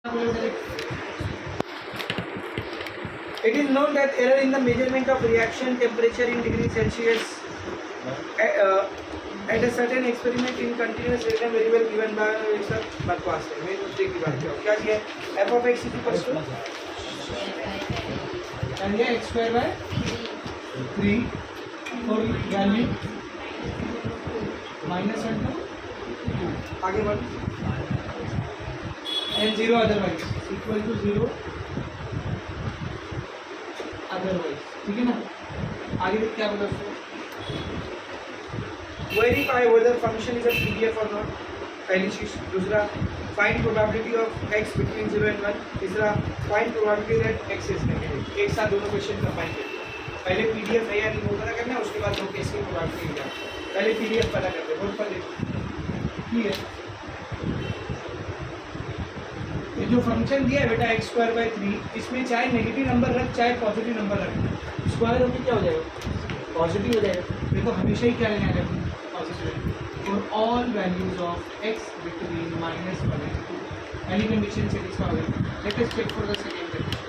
It is known that error in the measurement of reaction temperature in degree Celsius at a certain experiment in continuous random variable given by सब बकवास है। मेरे मुद्दे की बात करो क्या किया f of x equals to and x square by 3 for value -1 to 2 आगे बढ़ and 0 otherwise equal to 0 otherwise ठीक है ना। आगे फिर क्या बोला उसको verify whether function is a PDF or not पहली चीज। दूसरा find probability of x between 0 and 1। तीसरा find probability that x is negative। एक साथ दोनों क्वेश्चन कंबाइन करिए। पहले PDF है या नहीं वो पता करना है, उसके बाद दो केस की प्रोबेबिलिटी निकालना। पहले PDF पता करते हैं। बोर्ड पर देखो ठीक है। ये जो फंक्शन दिया है बेटा एक्स स्क्वायर बाई 3, इसमें चाहे नेगेटिव नंबर रख चाहे पॉजिटिव नंबर रख, स्क्वायर होकर क्या हो जाएगा पॉजिटिव हो जाएगा। देखो हमेशा ही क्या लेना है positive for all values of x between -1 and 2। पहली कंडीशन सेटिस्फाई हो गई। Let us check for the second condition.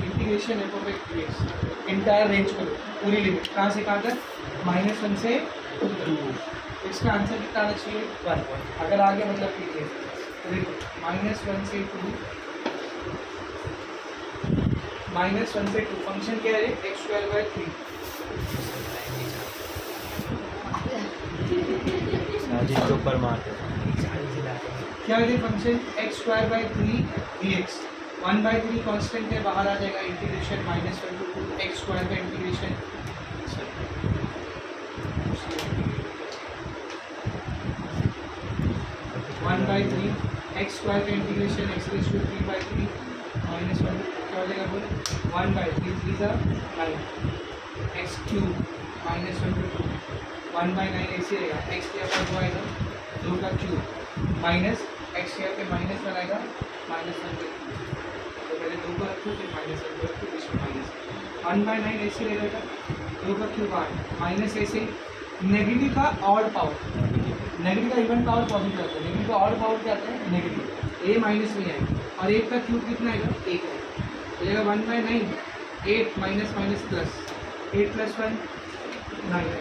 Integration f of x dx entire range करो, पूरी लिमिट कहाँ से कहाँ तक -1 से 2। इसका आंसर कितना आना चाहिए 1। अगर आ गया मतलब ठीक है। -1 से 2 -1 से 2 फंक्शन क्या है एक्स स्क्वायर बाय 3। ऊपर मारते क्या है function x square by 3 dx 1/3 constant है, बाहर आ जाएगा इंटीग्रेशन -1 to 2 एक्स स्क्वायर का इंटीग्रेशन 1/3 एक्स स्क्वायर का इंटीग्रेशन x रेज़ टू 3/3 -1 क्या हो जाएगा बोल 1/3 3 ज़ा 9 x क्यूब -1 to 2 1/9 ऐसे रहेगा। x के ऊपर जो आएगा 2 का क्यूब माइनस x के ऊपर -1 आएगा -1 to 2। तो पहले 2 का रखो फिर -1 को रखो इसमें माइनस 1/9 ऐसे रहेगा 2 का क्यूब 8 माइनस ऐसे नेगेटिव का ऑड पावर, नेगेटिव का इवन पावर पॉजिटिव आता है, नेगेटिव का ऑड पावर क्या आता है नेगेटिव। ए माइनस में आएगा और 1 का क्यूब कितना आएगा 1 आएगा। तो जाएगा 1/9 8 माइनस माइनस प्लस 8 + 1 9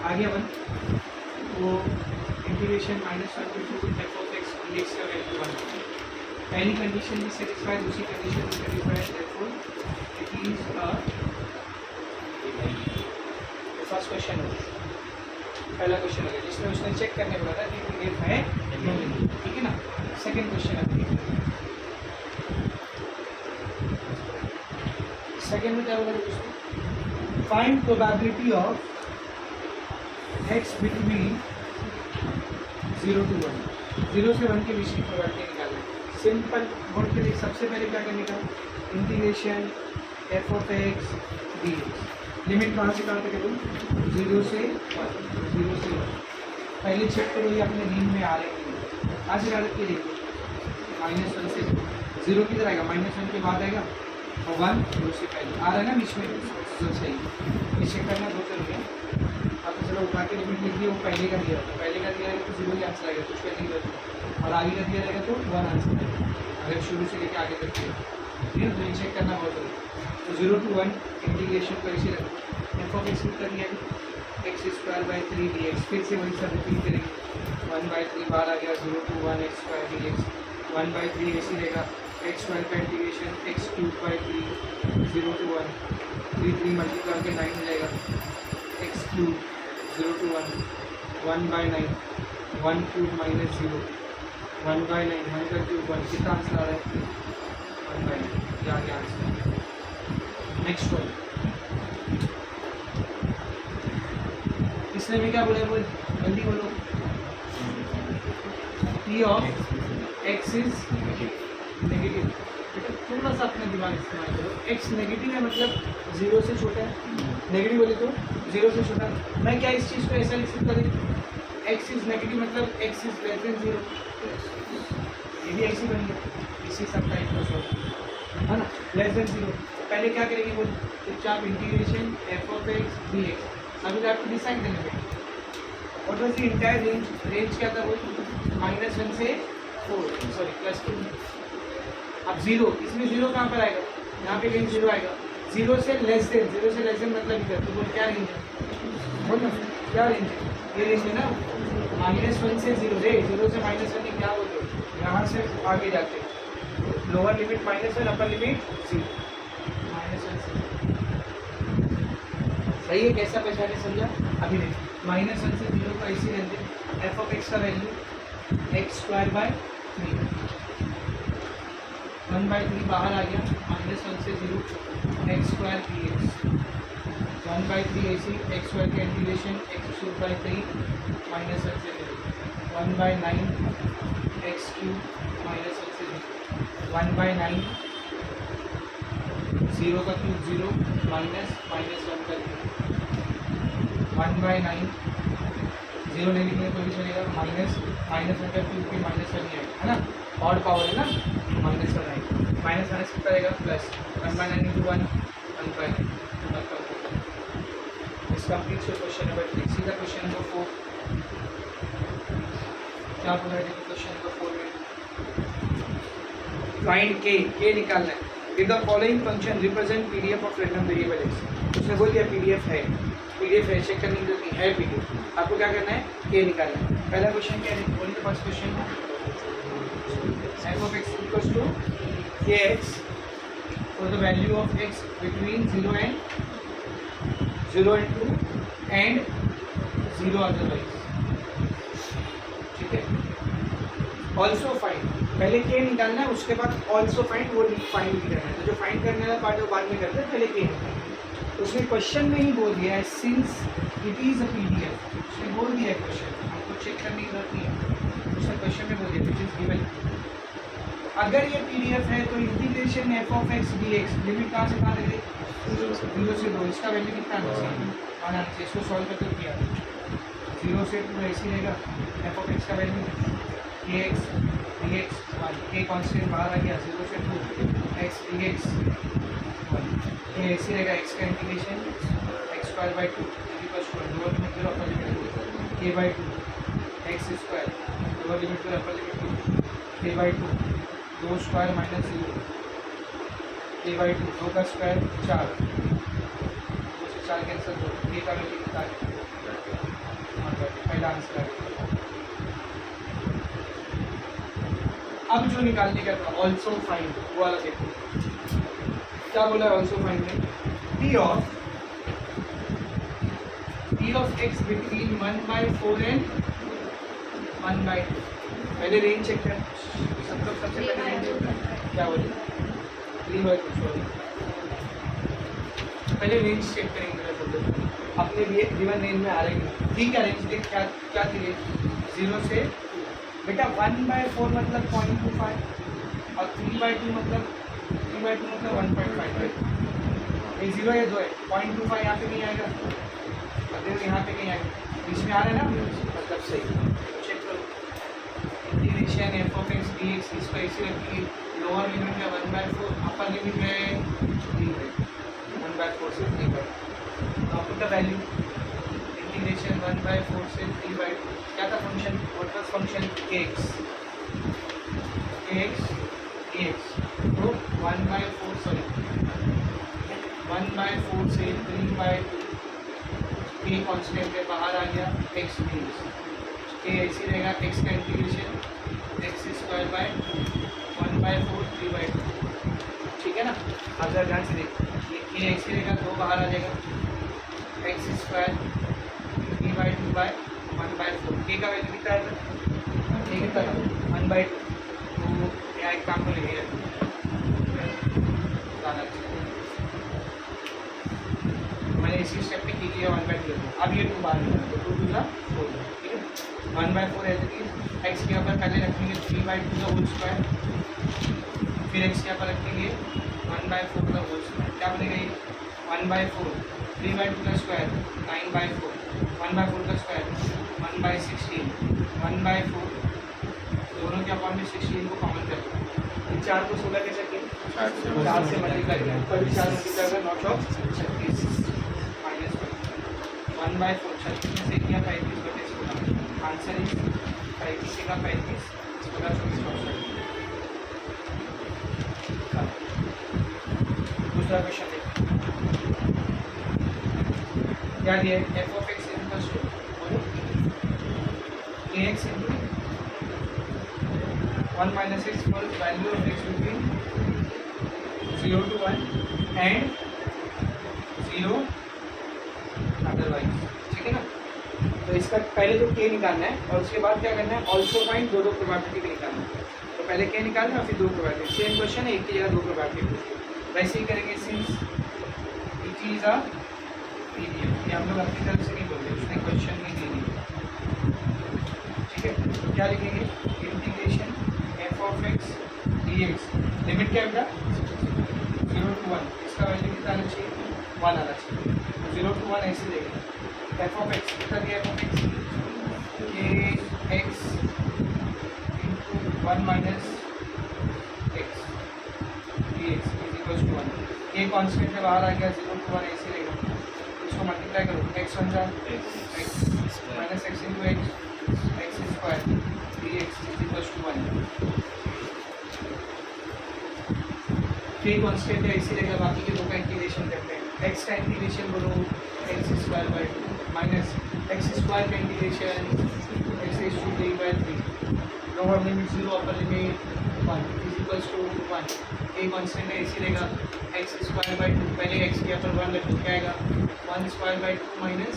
आ गया 1। वो integration -1 to 2 f of x dx का वैल्यू 1। पहली कंडीशन भी सेटिस्फाई, दूसरी कंडीशन भी satisfy, therefore it is a first question हो पहला क्वेश्चन हो गया जिसमें उसने चेक करने बोला था कि कोई एफ है या नहीं, ठीक है ना। सेकंड क्वेश्चन है, सेकंड में क्या बोला उसने find probability of x between 0 to 1 0 से 1 के बीच की प्रोबेबिलिटी निकालना। सिंपल बोर्ड के लिए सबसे पहले क्या करने का integration f of x dx limit कहाँ से कहाँ तक है 0 से 1 0 से 1। पहले चेक करो ये अपने नींद में आ रहे हैं आज से आदत के देखिए -1 से 0 किधर आएगा -1 के बाद आएगा और 1 2 से पहले आ रहा है ना बीच में तो सही ये चेक करना 2 चल गया। अब तो चलो उठा के लिमिट लिख दिया, वो पहले का दिया होता पहले का दिया है तो 0 ही आंसर आएगा कुछ करने की जरूरत और आगे का दिया रहेगा तो 1 आंसर आएगा अगर शुरू से लेकर आगे तक दिया ठीक है। तो ये चेक करना बहुत जरूरी। तो 0 to 1 इंटीग्रेशन को ऐसे रखो एफ ऑफ एक्स कर दिया एक्स स्क्वायर बाई 3 dx फिर से वही सब रिपीट करेंगे 1/3 बाहर आ गया 0 to 1 एक्स स्क्वायर dx 1/3 ऐसे रहेगा एक्स स्क्वायर का integration x cube by 3 0 to 1 3 multiply के 9 हो जाएगा x cube 0 to 1 1/9 1 cube minus 0 1/9 1 का क्यूब 1 कितना आंसर आ रहा है 1/9 ये आ गया आंसर। नेक्स्ट वन इसने भी क्या बोला बोल जल्दी बोलो p of x is negative. थोड़ा सा अपने दिमाग इस्तेमाल करो x नेगेटिव है मतलब 0 से छोटा है, नेगेटिव बोले तो 0 से छोटा। मैं क्या इस चीज़ को ऐसा लिख सकता हूँ x इज नेगेटिव मतलब x इज लेस देन 0, ये भी ऐसी बन गया इसी सब टाइप का है ना लेस देन 0। पहले क्या करेंगे बोल चुपचाप integration f of x dx। अभी आप टू डिसाइड देने पे what was the entire range क्या था वो -1 से 4 सॉरी प्लस 2। अब 0, इसमें 0 कहाँ पर आएगा? यहाँ पे कहीं 0 आएगा। 0 से लेस देन मतलब इधर। तो बोल क्या रेंज है? बोल ना क्या रेंज है? ये रेंज है ना, -1 से 0 रे, 0 से -1 क्या बोलते हो? यहाँ से आगे जाते हैं, लोअर लिमिट -1, अपर लिमिट 0, -1 से। सही है? कैसा पहचाने समझा? अभी देखिए -1 से 0 को ऐसे रहते हैं, एफ ऑफ एक्स का वैल्यू x²/3, 1/3 बाहर आ गया, -1 से 0 x² dx, 1/3 ऐसी x² का इंटीग्रेशन x³ -1 से 0, 1/9 x³ -1 से 0, 1/9 0 का क्यूब 0 -1 का क्यूब, 1/9 0 ले लिखने को भी चलेगा, -1 का क्यूब भी -1 ही आएगा, है ना? ऑड पावर है ना, -1 आएगा, -1 कितना आएगा? Plus 1/9 × 1 1/9। This completes your question number 3. See the question number 4. क्या बोल रहे थे क्वेश्चन नंबर 4 में? फाइंड k निकालना है। If the following function represent PDF of random variable x, उसने बोल दिया PDF है, चेक करने की जरूरत नहीं है, PDF। आपको क्या करना है? k निकालना है। पहला क्वेश्चन क्या है? बोलिए first question, f of x equals to kx for the value of x between 0 and 2 and 0 otherwise, ठीक है? ऑल्सो फाइंड, पहले के निकालना है, उसके बाद ऑल्सो फाइंड, वो फाइंड भी करना है। तो जो फाइंड करने वाला पार्ट है वो बाद में करते हैं, पहले के निकालना है। तो उसने क्वेश्चन में ही बोल दिया है, since it is a PDF, उसने बोल दिया है क्वेश्चन, हमको चेक करने की जरूरत नहीं है, उसने क्वेश्चन में बोल दिया विच इज गिवन। अगर ये PDF है तो integration f of x dx limit कहाँ से कहाँ तक है? 0 से 2, इसका वैल्यू कितना आना चाहिए? आना चाहिए। इसको सॉल्व करके किया 0 से 2 ऐसी रहेगा, f of x का value kx dx 1, k constant बाहर आ गया, 0 से 2 x dx 1, ये ऐसी रहेगा, x का integration x²/2 lower limit 0 upper limit k/2 x² lower limit 0 upper limit 2 k/2 2² - 0 k/2 2 का स्क्वायर 4, 2 से 4 कैंसिल, 2 k का वैल्यू कितना है? पहला आंसर है। अब जो निकालने का था ऑल्सो फाइंड, वो वाला देखो क्या बोला है ऑल्सो फाइंड में? p of x between 1/4 and 1/2। पहले रेंज चेक कर, सब लोग सबसे पहले रेंज क्या बोले? 3/2 सॉरी, पहले रेंज चेक करेंगे मेरे सब लोग, अपने लिए गिवन रेंज में आ रही है। ठीक है, रेंज देख क्या क्या थी रेंज? 0 से बेटा 1/4 मतलब 0.25 और 3/2 मतलब 1.5 ये 0 या 2 है, 0.25 यहाँ पे नहीं आएगा, अगर यहाँ पे कहीं आएगा, बीच में आ रहा है ना, मतलब सही। चेक करो, integration f of x dx, इसको ऐसे रखिए, लोअर लिमिट है 1/4, अपर लिमिट है 1/4 से 3/2। तो पुट द वैल्यू, इंटीग्रेशन 1/4 से 3/2, क्या था function? What was function? kx dx, तो 1/4 सॉरी 1/4 से 3/2, k कांस्टेंट है बाहर आ गया, x dx, k ऐसे रहेगा, x का इंटीग्रेशन x² 1/4 3/2, ठीक है ना? अब जरा ध्यान से देख, ये k ऐसे रहेगा, 2 बाहर आ जाएगा, x² 3/2/1/4, k का वैल्यू कितना है? k कितना था? 1/2। तो यहाँ एक काम को लेंगे मैंने इसी स्टेप पे की है 1/2, अब ये 2 बाहर निकला, तो 2 2 4, ठीक है? 1/4 है तो एक्स के यहाँ पर पहले रखेंगे 3/2 का होल स्क्वायर, फिर एक्स के यहाँ पर रखेंगे 1/4 का होल स्क्वायर, क्या बनेगा ये? 1/4 3/2 का स्क्वायर 9/4, 1/4 का स्क्वायर 1/16, 1/4 दोनों के अपॉन में 16 को कॉमन कर दो, 4 को 16 कैसे किए? 4 से मल्टीप्लाई करें, ऊपर भी 4 मल्टीप्लाई कर, 9 चौक 36 -1/4 36 से किया 35/16, आंसर इज 35 का 35 दूसरा क्वेश्चन देखिए क्या दिया है f of x equals to a x into 1 minus x for value of x between 0 to 1 and 0 otherwise ठीक है ना। तो इसका पहले तो k निकालना है और उसके बाद क्या करना है ऑल्सो फाइंड दो प्रोबेबिलिटी भी निकालना है। तो पहले k निकालना है और फिर दो प्रोबेबिलिटी। सेम क्वेश्चन है एक की जगह दो प्रोबेबिलिटी वैसे ही करेंगे since it is a PDF ये हम लोग अपनी तरफ से नहीं बोलते उसने क्वेश्चन नहीं दे दी ठीक है। तो क्या लिखेंगे integration f of x d x limit क्या बेटा 0 to 1 इसका वैल्यू कितना आना चाहिए 1 आना चाहिए। तो 0 to 1 ऐसे देंगे एफ ऑफ एक्स कितना दिया एफ ऑफ एक्स के x into 1 minus x d x is equals to 1 ये कॉन्स्टेंट है बाहर आ गया 0 to 1 ऐसे रहेगा। इसको मल्टीप्लाई करो एक्स वन जा x minus x into x x square d x is equals to 1 के कॉन्स्टेंट है इसी रहेगा। बाकी के दो का इंटीग्रेशन करते हैं एक्स का इंटीग्रेशन बोलो x square by 2 minus x square का integration x is to 3 by 3 lower limit 0 upper limit 1 is equals to 1 के कॉन्स्टेंट है इसी रहेगा एक्स स्क्वायर बाई 2 पहले एक्स के ऊपर 1 रख दो क्या आएगा 1 square by 2 minus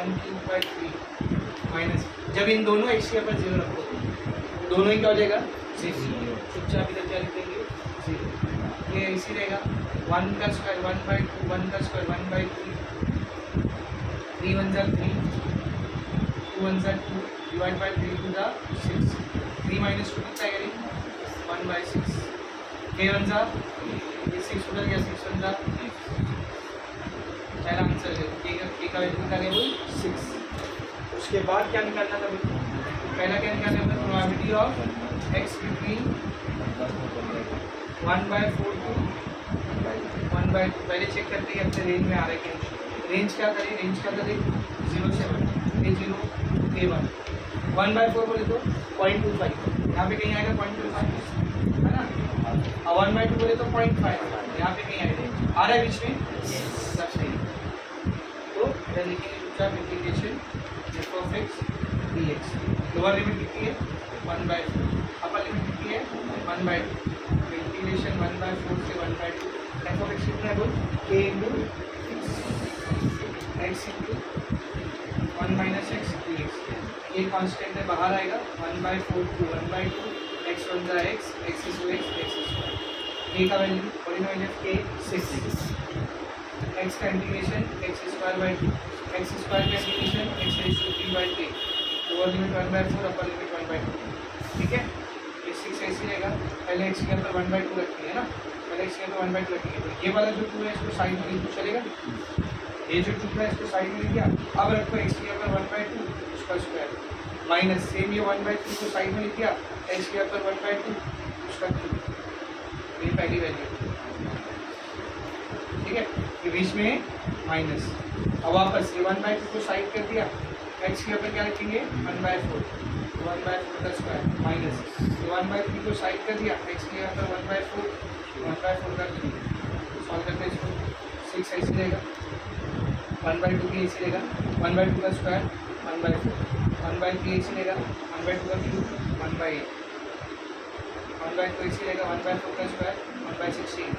1 cube by 3 minus जब इन दोनों एक्स के ऊपर 0 रखो दोनों ही क्या हो जाएगा 0 चुपचाप इधर क्या लिख देंगे 0 ये इसी रहेगा 1 का स्क्वायर 1 बाई 2 1 का स्क्वायर 1 बाई 3 3 1 जा 3 2 1 जा 2 डिवाइड बाई 3 2 जा 6 3 माइनस 2 कितना आएगा 1 बाई 6 के 1 जा ये 6 उधर गया 6 1 जा पहला आंसर है के का वैल्यू कितना है वो 6। उसके बाद क्या निकालना था पहला क्या निकालना था probability of x between 1 by 4 to 1 by 2 पहले चेक करते हैं अपने रेंज में आ रहा है क्या रेंज क्या करें 0 से 1 ए 0 ए 1 1 बाई 4 बोले तो 0.25 यहाँ पे कहीं आएगा 0.25 है ना और 1 बाई 2 बोले तो 0.5 यहाँ पे कहीं आएगा आ रहा है बीच में सब सही। तो इधर लिखेंगे चुपचाप integration f of x d x lower limit कितनी है 1 बाई 4 अपर लिमिट कितनी है 1 बाई 2 इंटीग्रेशन 1 बाई 4 से 1 बाई 2 एफ ऑफ एक्स कितना है बोल k into x into 1 minus x d x ये कॉन्स्टेंट है बाहर आएगा 1 by 4 to 1 by 2 x one जा x x is x x square k का value polynomial of k 6 x का integration x square by 2 x square का integration x raise to 3 by 3 lower limit 1 by 4 upper limit 1 by 2 ठीक है। ये 6 ऐसे रहेगा पहले एक्स के अंदर 1 बाई 2 रखेंगे है ना पहले एक्स के अंदर 1 बाई 2 रखेंगे तो ये वाला जो 2 है इसको साइड में लिख चलेगा ये जो 2 है इसको साइड में लिख दिया अब रखो एक्स के अंदर 1 बाई 2 उसका स्क्वायर माइनस सेम ये 1 बाई 2 को साइड में लिख दिया एक्स के अंदर 1 बाई 2 उसका क्यूब ये पहली वैल्यू ठीक है। ये बीच में माइनस अब वापस ये 1 बाई 2 को साइड कर दिया एक्स के ऊपर क्या रखेंगे 1 बाई 4 1 बाई 4 का स्क्वायर माइनस ये 1 बाई 3 को साइड कर दिया एक्स के अंदर 1 बाई 4 का क्यूब सॉल्व करते हैं इसको 6 ऐसे रहेगा 1 बाई 2 भी ऐसे रहेगा 1 बाई 2 का स्क्वायर 1 बाई 4 1 बाई 3 ऐसे रहेगा 1 बाई 2 का क्यूब 1 बाई 8 1 बाई 2 ऐसे रहेगा 1 बाई 4 का स्क्वायर 1 बाई 16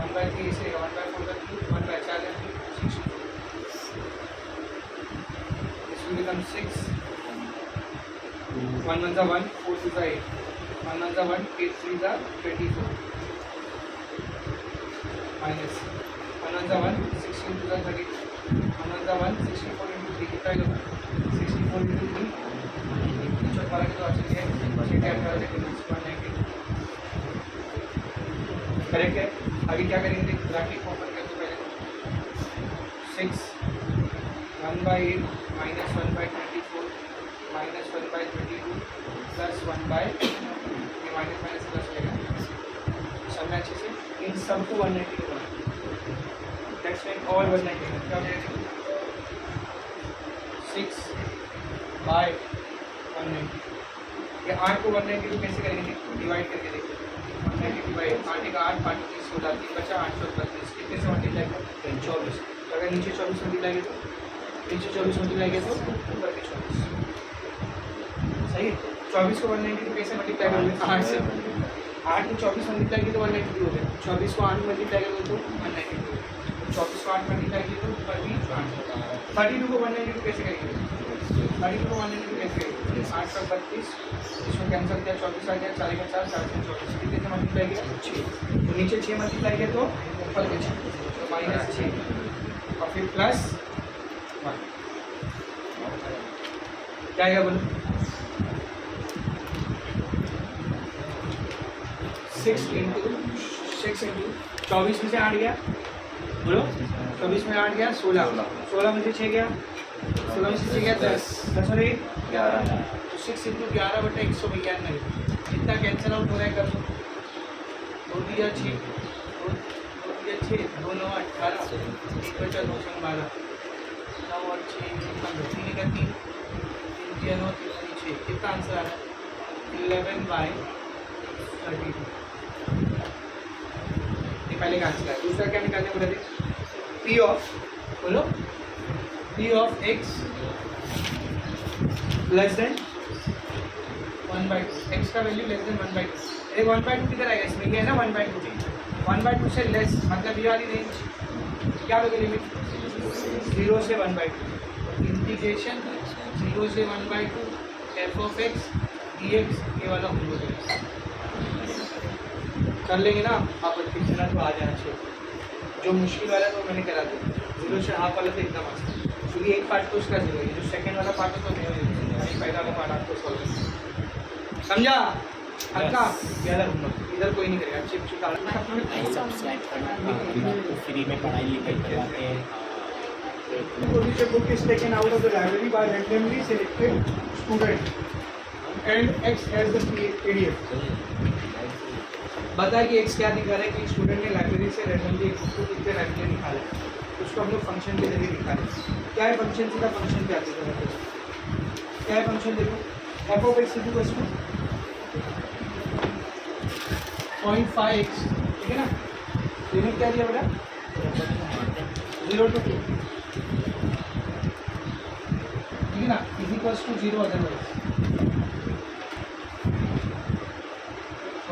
1 बाई 3 ऐसे रहेगा 1 बाई 4 का क्यूब 1 बाई 4 का क्यूब 64 this will become 6 1 1 जा 1 4 2 जा 8 1 1 जा 1 8 3 जा 24 माइनस 1 1 जा 1 16 2 जा 32 1 1 जा 1 64 into 3 कितना आएगा 64 into 3 चौक वाला के तो अच्छे है बचे क्या कर रहे हैं 190 करेक्ट है। अभी क्या करेंगे ब्रैकेट ओपन कर दो पहले 6 1 by 8 minus 1 by 24 minus 1 by 22 plus 1 by ये माइनस माइनस प्लस रहेगा सब में अच्छे से इन सबको 190 को बना दैट्स मेक ऑल 190 क्या हो जाएगा 6 बाई 190 ये 8 को 192 कैसे करेंगे, डिवाइड करके देखो 192 बाई 8 का 8 5 30 16 3 बचा 832 कितने से मल्टीप्लाई कर 24। तो अगर नीचे 24 मल्टीप्लाई किया तो नीचे 24 मल्टीप्लाई किया तो ऊपर के 24। सही है। 24 को 192 कैसे मल्टीप्लाई करोगे, 8 से 8 को 24 मल्टीप्लाई किया तो 192 हो गया। 24 को 8 मल्टीप्लाई करोगे तो 192। 24 को 8 मल्टीप्लाई किया तो ऊपर भी 8। 32 को 192 कैसे करेंगे, 32 को 192 कैसे करेंगे, 8 का 32 इसमें कैंसिल किया 24 आ गया 4 का 4 4 से 24 कितने से मल्टीप्लाई किया 6। तो नीचे 6 मल्टीप्लाई किया तो ऊपर के 6 तो -6 और फिर प्लस 1 क्या आएगा बोलो 6 इंटू 24 में से 8 गया बोलो 24 में 8 गया 16 में से 6 गया 16 में से 6 गया 10 और 1 11 तो 6 इंटू 11 बटा 192 कितना कैंसिल आउट हो रहा है कर दो 2 दिया 6 2 दिया 6 2 9 18 1 बचा 2 संग 12 9 और 6 15 3 का 3 3 दिया 9 3 6 कितना आंसर आ रहा है 11 बाई 32। ये पहले का आंसर है। दूसरा क्या निकालने बोला थे, पी ऑफ बोलो P of x less then 1/2 x का वैल्यू लेस देन 1/2। अरे 1/2 किधर आएगा इसमें, ये है ना 1/2 1/2 से लेस मतलब ये वाली रेंज क्या होगी लिमिट 0 से 1/2 इंटीग्रेशन 0 से 1/2 F of x d x ये वाला हम लोग कर लेंगे ना आप कितना तो आ जाना चाहिए। जो मुश्किल वाला तो मैंने करा दिया 0 से हाफ वाला तो एकदम आसान क्योंकि एक पार्ट तो उसका 0 है, जो सेकंड वाला पार्ट है तो नहीं पहला वाला पार्ट आपको सॉल्व समझा अच्छा ज़्यादा इधर कोई नहीं करेगा चिप सब्सक्राइब करना फ्री में पढ़ाई लिखाई करवाते हैं। The book is taken out of the library by randomly selected student and X has the PDF। बताया कि X क्या दिखा रहा है कि स्टूडेंट ने लाइब्रेरी से रैंडमली एक बुक को कितने रैंडमली निकाला है उसको हम लोग फंक्शन के जरिए दिखा रहे हैं। क्या है फंक्शन, सीधा फंक्शन पे आते हैं। क्या है फंक्शन देखो f of x equal to 0.5x ठीक है ना, लिमिट क्या दिया बेटा 0 to 2 ठीक है ना, is equals to 0 otherwise.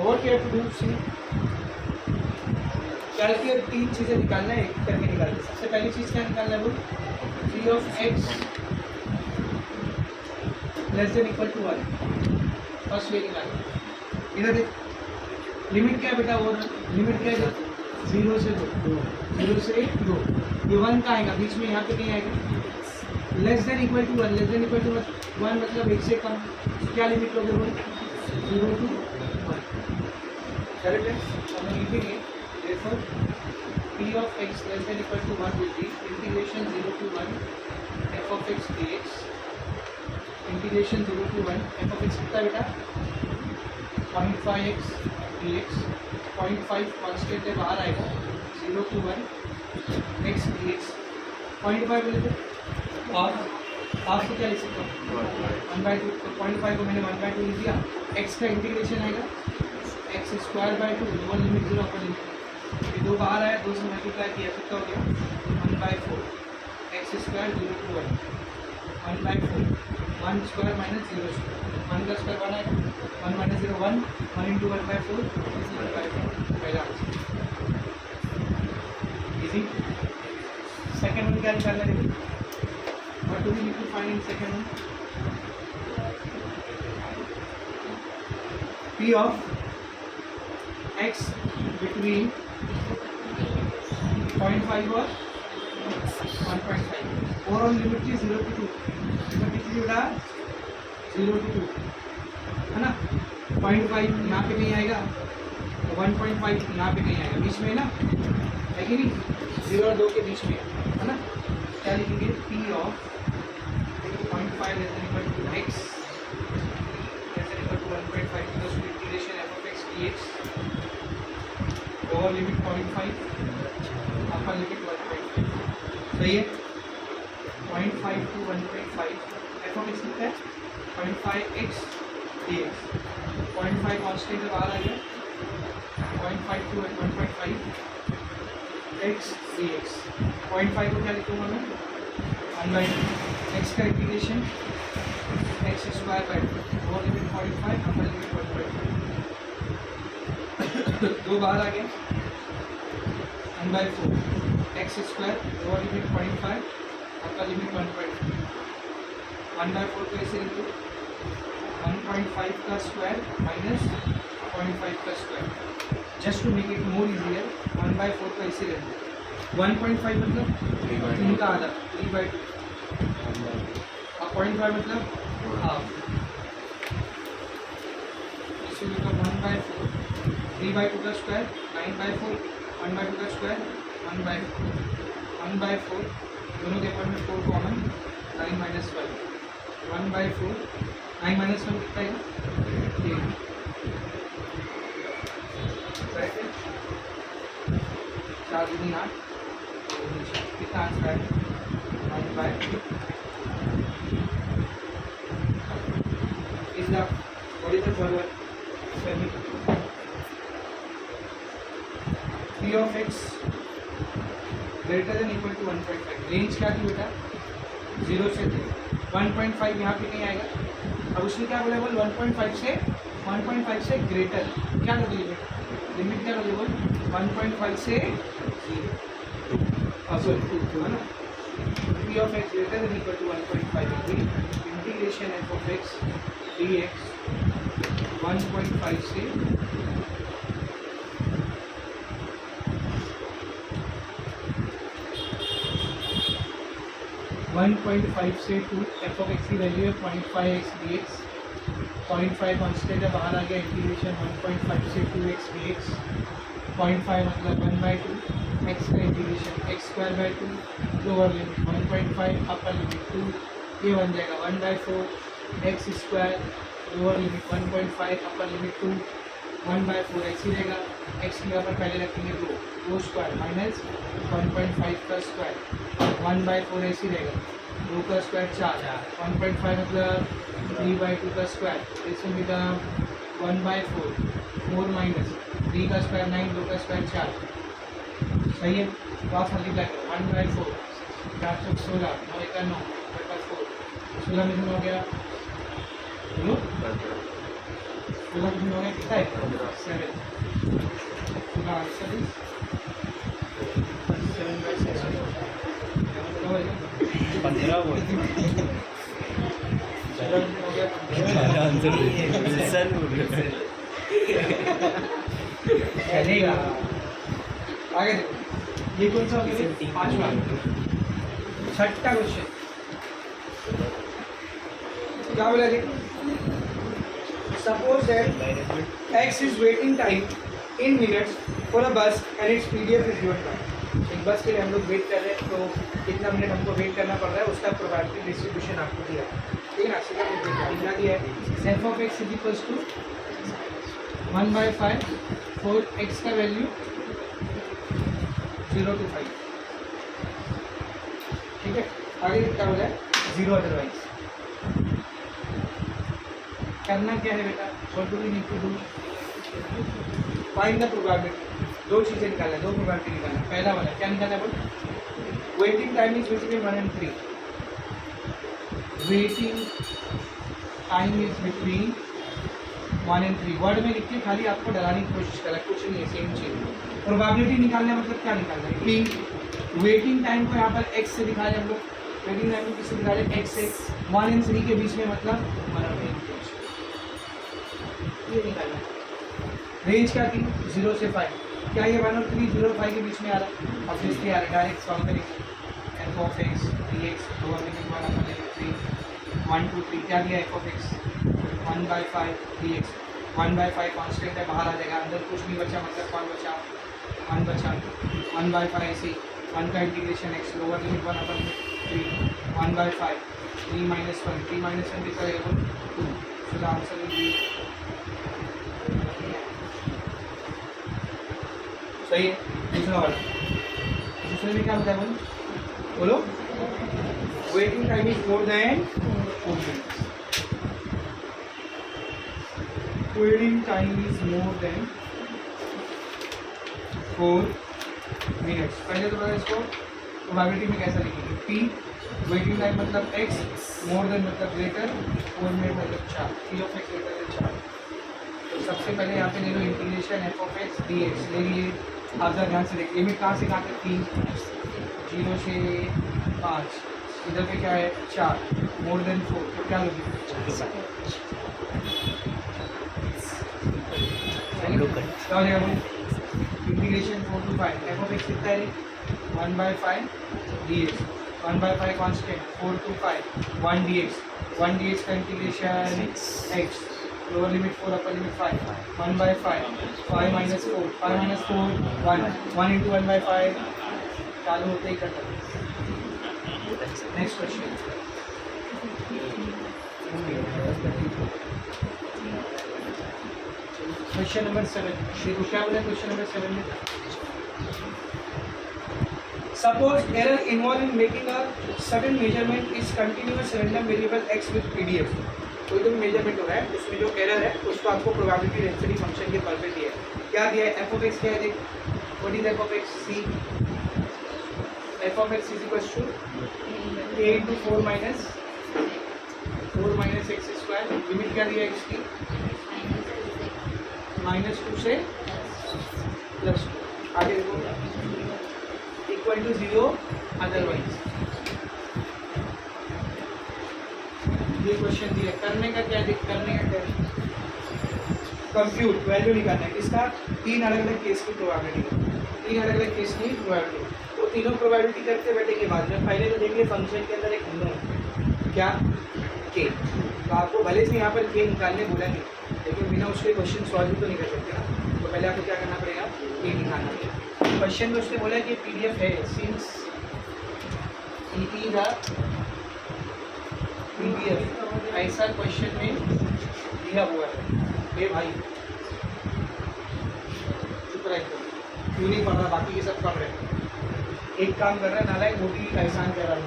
what you have to do see calculate 3 चीज़ें निकालना है, एक करके निकालना। सबसे पहली चीज़ क्या निकालना है वो p of x less than equal to 1 first ये निकालना। इधर देख लिमिट क्या है बेटा, वो लिमिट क्या है 0 से 2 0 से 2 ये 1 का आएगा बीच में, यहाँ पे कहीं आएगा less than equal to 1 less than equal to 1 मतलब 1 से कम। क्या लिमिट लोगे वो 0 to 1 करेक्ट है। हम लोग लिखेंगे therefore p of x less than equal to 1 will be integration 0 to 1 f of x dx integration 0 to 1 f of x कितना बेटा 0.5x dx 0.5 कांस्टेंट है बाहर आएगा 0 to 1 x dx 0.5 बोले तो हाफ को क्या लिख सकता हूँ 1/2 तो 0.5 को मैंने 1/2 लिख दिया। x का इंटीग्रेशन आएगा x square by 2 lower limit 0 upper limit ये 2 बाहर आया 2 से मल्टीप्लाई किया कितना हो गया 1/4 x square 0 to 1 1/4 1 square minus 0 square 1 का स्क्वायर 1 आएगा 1 माइनस 0 1 1 इंटू 1/4 1/4 पहला आंसर इजी। सेकेंड वन क्या निकालना है what do we need to find in second one p of x between 0.5 और 1.5 ओवरऑल लिमिट थी 0 to 2 लिमिट कितनी बेटा 0 to 2 है ना 0.5 यहाँ पे कहीं आएगा 1.5 यहाँ पे कहीं आएगा बीच में ना है कि नहीं 0 और 2 के बीच में है ना। क्या लिखेंगे p of 0.5 less than equal to x less than equal to 1.5 plus integration f of x dx lower limit 0.5 upper limit 1.5 सही है 0.5 to 1.5 एफ ऑफ एक्स कितना है 0.5x dx 0.5 कांस्टेंट है बाहर आ गया 0.5 टू 1.5 x dx 0.5 को क्या लिखूंगा मैं 1/2 x का integration x square bye 2 lower limit 0.5 upper limit 1/2 दो बाहर आ गया 1/4 x square lower limit 0.5 upper limit 1/2 1/4 को ऐसे लिखो 1.5 का स्क्वायर माइनस 0.5 का square just to make it more easier 1/4 को ऐसे लिख दो 1.5 मतलब 3 का आधा 3/2 और 0.5 मतलब हाफ इसे लिखो 1/4 3/2 का स्क्वायर 9/4 1/2 का स्क्वायर 1/4 दोनों के ऊपर में 4 कॉमन 9 minus 5 1/4 9 minus 1 कितना है 8 करेक्ट है 4 दूनी 8 कितना आंसर है 1/2 is the what is the forward p of x greater than equal to 1.5 range क्या थी बेटा 0 से 1.5 यहाँ पे नहीं आएगा अब उसने क्या बोला बोल 1.5 से ग्रेटर क्या कर दिए बेटा लिमिट क्या कर दिए बोल 1.5 से 2 है ना p of x greater than equal to 1.5 degree integration f of x dx 1.5 से 1.5 से 2 f of x की वैल्यू है 0.5x dx 0.5 कांस्टेंट है बाहर आ गया इंटीग्रेशन 1.5 से 2x dx 0.5 मतलब 1/2 x का integration x square bye 2 lower limit 1.5 upper limit 2 ये बन जाएगा 1/4 x square lower limit 1.5 upper limit 2 1/4 x ही रहेगा x की यहाँ पर पहले रखेंगे 2 स्क्वायर माइनस 1.5 का स्क्वायर 1/4 ऐसी रहेगा 2 का स्क्वायर 4 1.5 मतलब 3/2 का स्क्वायर इसमें मिला 1/4 4 माइनस 3 का स्क्वायर 9 2 का स्क्वायर 4 सही है तो आप मल्टीप्लाई करो 1/4 416 9 का 9 बटा 4 16 में हो गया बोलो 16 में हो गया कितना है 7 16 आंसर इज 7/7 15 वो चलेगा आगे देखो ये कौन सा हो गया 5वां छठा क्वेश्चन क्या बोला देखो suppose that x is waiting time in minutes for a bus and its PDF is given by एक बस के लिए हम लोग वेट कर रहे हैं तो कितना मिनट हमको वेट करना पड़ रहा है उसका प्रोबेबिलिटी डिस्ट्रीब्यूशन आपको दिया है ठीक है ना सीधा कुछ कितना दिया है f of x is equals to 1/5 for x का वैल्यू 0 to 5 ठीक है आगे कितना बोला है 0 अदरवाइज करना क्या है बेटा what do we need to do find the probability दो चीज़ें निकालना है दो प्रोबेबिलिटी निकालना है पहला वाला क्या निकालना है बोल waiting time is between 1 and 3 waiting time is between 1 and 3 word में लिख के खाली आपको डराने की कोशिश करा कुछ नहीं है सेम चीज़ प्रोबेबिलिटी निकालना मतलब क्या निकालना है कि वेटिंग टाइम को यहाँ पर x से दिखा रहे हम लोग वेटिंग टाइम को किससे दिखा रहे x से 1 and 3 के बीच में मतलब 1 और 3 ये निकालना है रेंज क्या थी 0 से 5 क्या ये 1 और 3 0 और 5 के बीच में आ रहा है ऑब्वियसली आ रहा है डायरेक्ट सॉल्व करेंगे f of x dx lower limit 1 upper limit 3 1 2 3 क्या दिया f of x 1/5 dx 1/5 constant है बाहर आ जाएगा अंदर कुछ नहीं बचा मतलब कौन बचा 1 बचा 1/5 ऐसे 1 का integration x lower limit 1 upper limit 3 1/5 3 minus 1 3 minus 1 कितना रहेगा 2 so the answer will be सही है दूसरा वाला दूसरे में क्या बताया बोलो waiting time is more than 4 minutes waiting time is more than 4 minutes. पहले तो पता इसको प्रोबेबिलिटी में कैसा लिखेंगे, P वेटिंग टाइम मतलब x, मोर देन मतलब ग्रेटर, 4 मिनट मतलब 4, P of x greater than 4. तो सबसे पहले यहाँ पे ले लो integration f of x dx ले लिए. आप जरा ध्यान से देखिए लिमिट कहाँ से कहाँ तक थी, 0 से 5, इधर पे क्या है 4, मोर देन 4, तो क्या लोगे हम लोग करें क्या हो जाएगा integration 4 to 5 f of x कितना है 1/5 dx 1/5 कांस्टेंट 4 to 5 1 dx का integration x lower limit 4 upper limit 5 1/5 5 minus 4 5 minus 4 1 into 1/5 चालू होते ही करता. Next question question number 7. देखो क्या बोला क्वेश्चन नंबर 7 में. Suppose error involved in making a certain measurement is continuous random variable x with PDF. कोई तो मेजरमेंट हो रहा है उसमें जो एरर है उसको आपको प्रोबेबिलिटी डेंसिटी फंक्शन के पर पे दिया है. क्या दिया है f of x क्या है देख. What is f of x c. f of x is equals to a into 4 minus x square. Limit क्या दिया है x की -2 से +2. आगे देखो इक्वल टू 0 अदरवाइज. ये क्वेश्चन दिया करने का क्या है, करने का क्या है, कंप्यूट वैल्यू निकालना है किसका, 3 अलग अलग केस की प्रोबेबिलिटी, 3 अलग अलग केस की प्रोबेबिलिटी. तो तीनों प्रोबेबिलिटी करते बैठेंगे बाद में. पहले तो देखिए फंक्शन के अंदर एक नोन क्या के, तो आपको भले से यहाँ पर के निकालने बोला नहीं, लेकिन बिना उसके क्वेश्चन सॉल्व तो नहीं कर सकते ना. तो पहले आपको क्या करना पड़ेगा, के निकालना पड़ेगा. क्वेश्चन में उसने बोला कि PDF है since it is a PDF, ऐसा क्वेश्चन में दिया हुआ है. ये भाई चुप रहे, क्यों नहीं पढ़ रहा, बाकी ये सब पढ़ रहे हैं. एक काम कर रहा है नालायक, वो भी एहसान कर रहा है.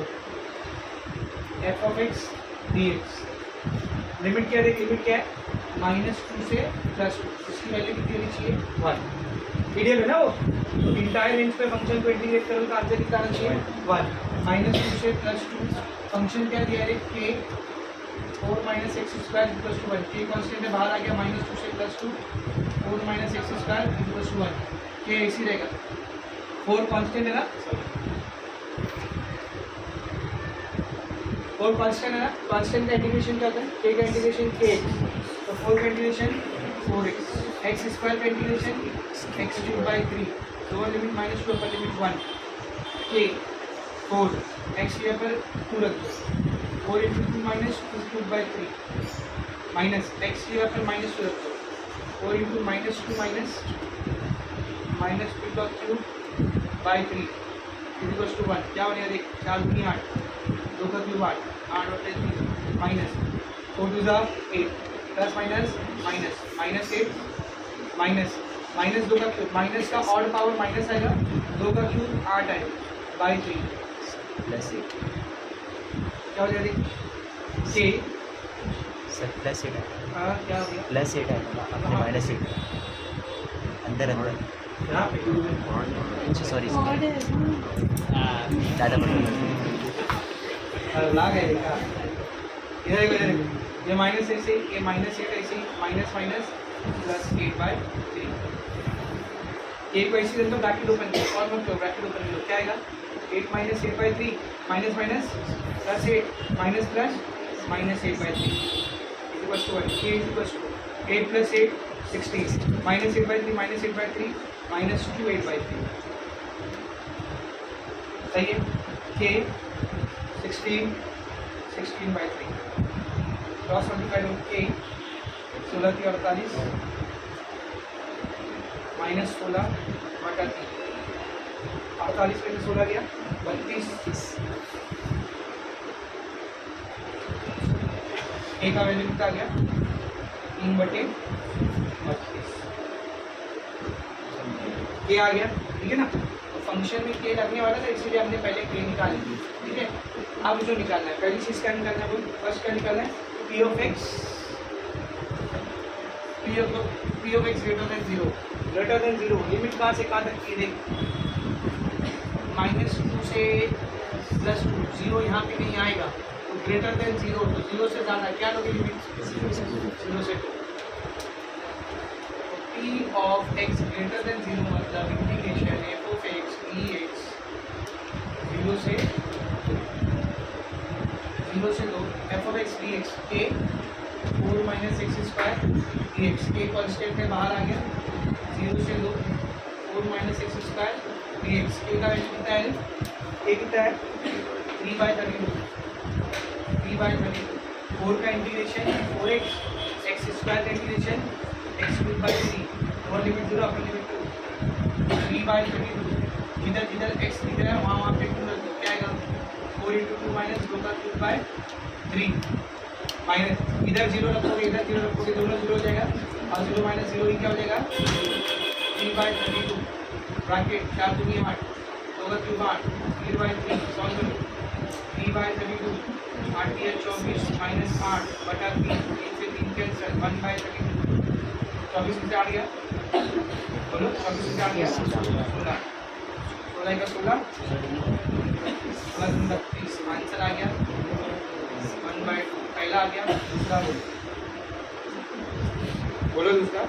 f of x dx limit क्या है, लिमिट क्या है -2 से +2. इसकी वैल्यू कितनी होनी चाहिए 1. PDF है ना वो, तो इंटायर रेंज पे फंक्शन को इंटीग्रेट करो तो आंसर कितना आना चाहिए 1. -2 से +2 फंक्शन क्या दिया है k 4 minus x square equals to 1. k constant है, बाहर आ गया -2 से +2 4 minus x square equals to 1. k ऐसी रहेगा, 4 कांस्टेंट है ना, 4 कांस्टेंट है ना. कांस्टेंट का इंटीग्रेशन क्या होता है, k का इंटीग्रेशन kx, तो 4 का इंटीग्रेशन 4x, x स्क्वायर का इंटीग्रेशन x³ 3, लोअर लिमिट -2 अपर लिमिट 1, k 4 x के ऊपर 2 रख दो, 4 × 2 -2³ 3 माइनस x के ऊपर -2 रख दो, 4 × -2 -2/3 इक्वल्स टू 1. क्या बनेगा देख, 4 × 2 8, 2 का क्यूब 8, 8 और 3 माइनस 4 2 8 प्लस माइनस -8 माइनस 2 का क्यूब, माइनस का ऑड पावर माइनस आएगा, 2 का क्यूब 8 आएगा /3 +8 क्या हो जाएगा k सर +8 है, क्या हो गया +8 है अपने -8 अंदर यहाँ पे अच्छा सॉरी ज़्यादा ला गए देखा इधर देखो, ये माइनस ऐसे, ये -8 ऐसे, माइनस +8/3. एक को ऐसे तो ब्रैकेट ओपन करो और मत करो, ब्रैकेट ओपन करो, क्या आएगा 8 - 8/3 minus +8 minus plus -8/3 equals to 1. k equals to 8 + 8 16 -8/3 -8/3 -2 8/3 सही है. k 16/3 क्रॉस मल्टीप्लाई हो k 16 की 48 -16/3 48 में से 16 गया 32. ए का वैल्यू कितना आ गया 3/32 के आ गया. ठीक है ना, तो फंक्शन में के लगने वाला था इसलिए हमने पहले के निकाल ली. ठीक है, अब जो निकालना है पहली चीज़ क्या निकालना है, फर्स्ट क्या निकालना है P P of x greater than zero limit कहाँ से कहाँ तक की देख -2 से +2 जीरो यहाँ पे नहीं आएगा तो ग्रेटर देन जीरो तो जीरो से ज़्यादा क्या लोगे लिमिट 0 से 2 P of x greater than zero मतलब integration f of x d x 0 से 2 f of x d x a 4 minus x square d x a constant है बाहर आ गया 0 से 2 4 minus x square d x a का value कितना है ए कितना है 3/32 4 का इंटीग्रेशन 4x एक्स स्क्वायर का integration x³ 3 lower limit 0 upper limit 2 3/32 जिधर जिधर x दिख रहा है वहाँ पे 2 रख दो क्या आएगा 4 × 2 माइनस 2/3 माइनस इधर 0 रखोगे इधर 0 रखोगे दोनों 0 हो जाएगा और 0 माइनस 0 ही क्या हो जाएगा 3/32 ब्रैकेट 4 दूनी 8 2 8 3/3 सॉल्व करो 3/32 8 या 24 माइनस 8 बटा 3 3 से 3 कैंसिल 1/32 24 से 8 गया बोलो 24 से 8 गया 16 16 का 16 32 आंसर आ गया 1/2 पहला आ गया दूसरा बोलो दूसरा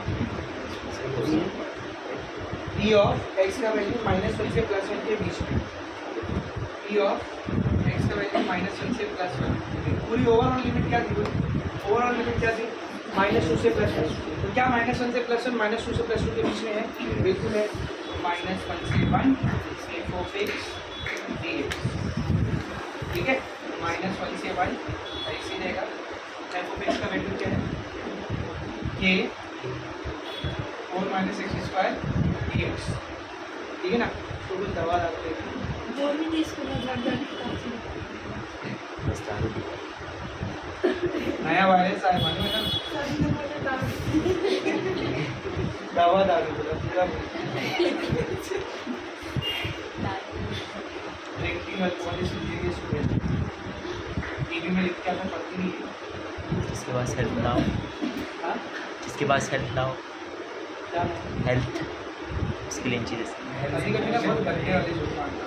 पी ऑफ एक्स का वैल्यू -1 से +1 के बीच में पी ऑफ एक्स का वैल्यू -1 से +1 पूरी ओवरऑल लिमिट क्या थी ओवरऑल लिमिट क्या थी -2 से +1 तो क्या -1 से +1 -2 से +2 के बीच में है बिल्कुल है -1 से 1 एफ ऑफ एक्स dx ठीक है -1 से 1 ऐसे रहेगा एफ ऑफ एक्स का वैल्यू क्या है के 4 माइनस एक्स स्क्वायर dx ठीक है ना तो कुछ दवा डालते हैं नया वायरस आया मालूम है ना दवा डालो पूरा ड्रिंकिंग अल्कोहल सुनिए स्टूडेंट टीवी में लिख के आता पढ़ती नहीं है इसके बाद हेल्थ लाओ हाँ इसके बाद हेल्थ लाओ क्या हेल्थ उसके लिए चीज़ कभी कभी ना बहुत गंदे वाले जोक मारता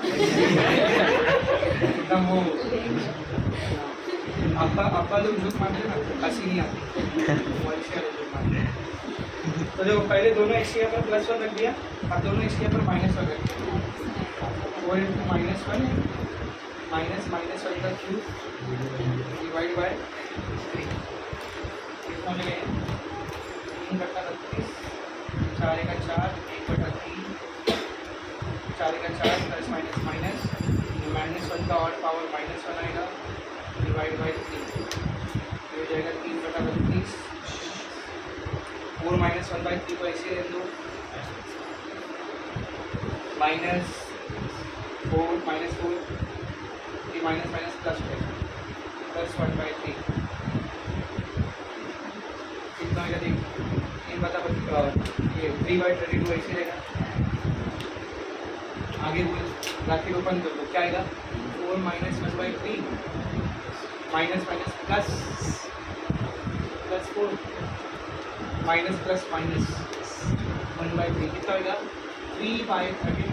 एकदम वो अब्बा लोग जोक मारते ना हंसी नहीं आती वैसे वाले जोक मारते तो जो पहले दोनों एक्स के पर +1 रख दिया अब दोनों एक्स के पर -1 रख दिया 4 × -1 -1 का क्यूब डिवाइड बाय 3 कितना हो गया 3/32 4 का 4 1/3 4 का 4 प्लस माइनस माइनस -1 का और पावर -1 आएगा डिवाइड बाई 3 हो जाएगा 3/32 4 -1/3 को ऐसे रख दो -4 ये माइनस प्लस प्लस 1/3 कितना आएगा देख 3/32 ऐसे रहेगा आगे बोल ब्रैकेट ओपन कर दो क्या आएगा 4 - 1/3 minus plus 4 minus plus minus 1/3 कितना होगा 3/32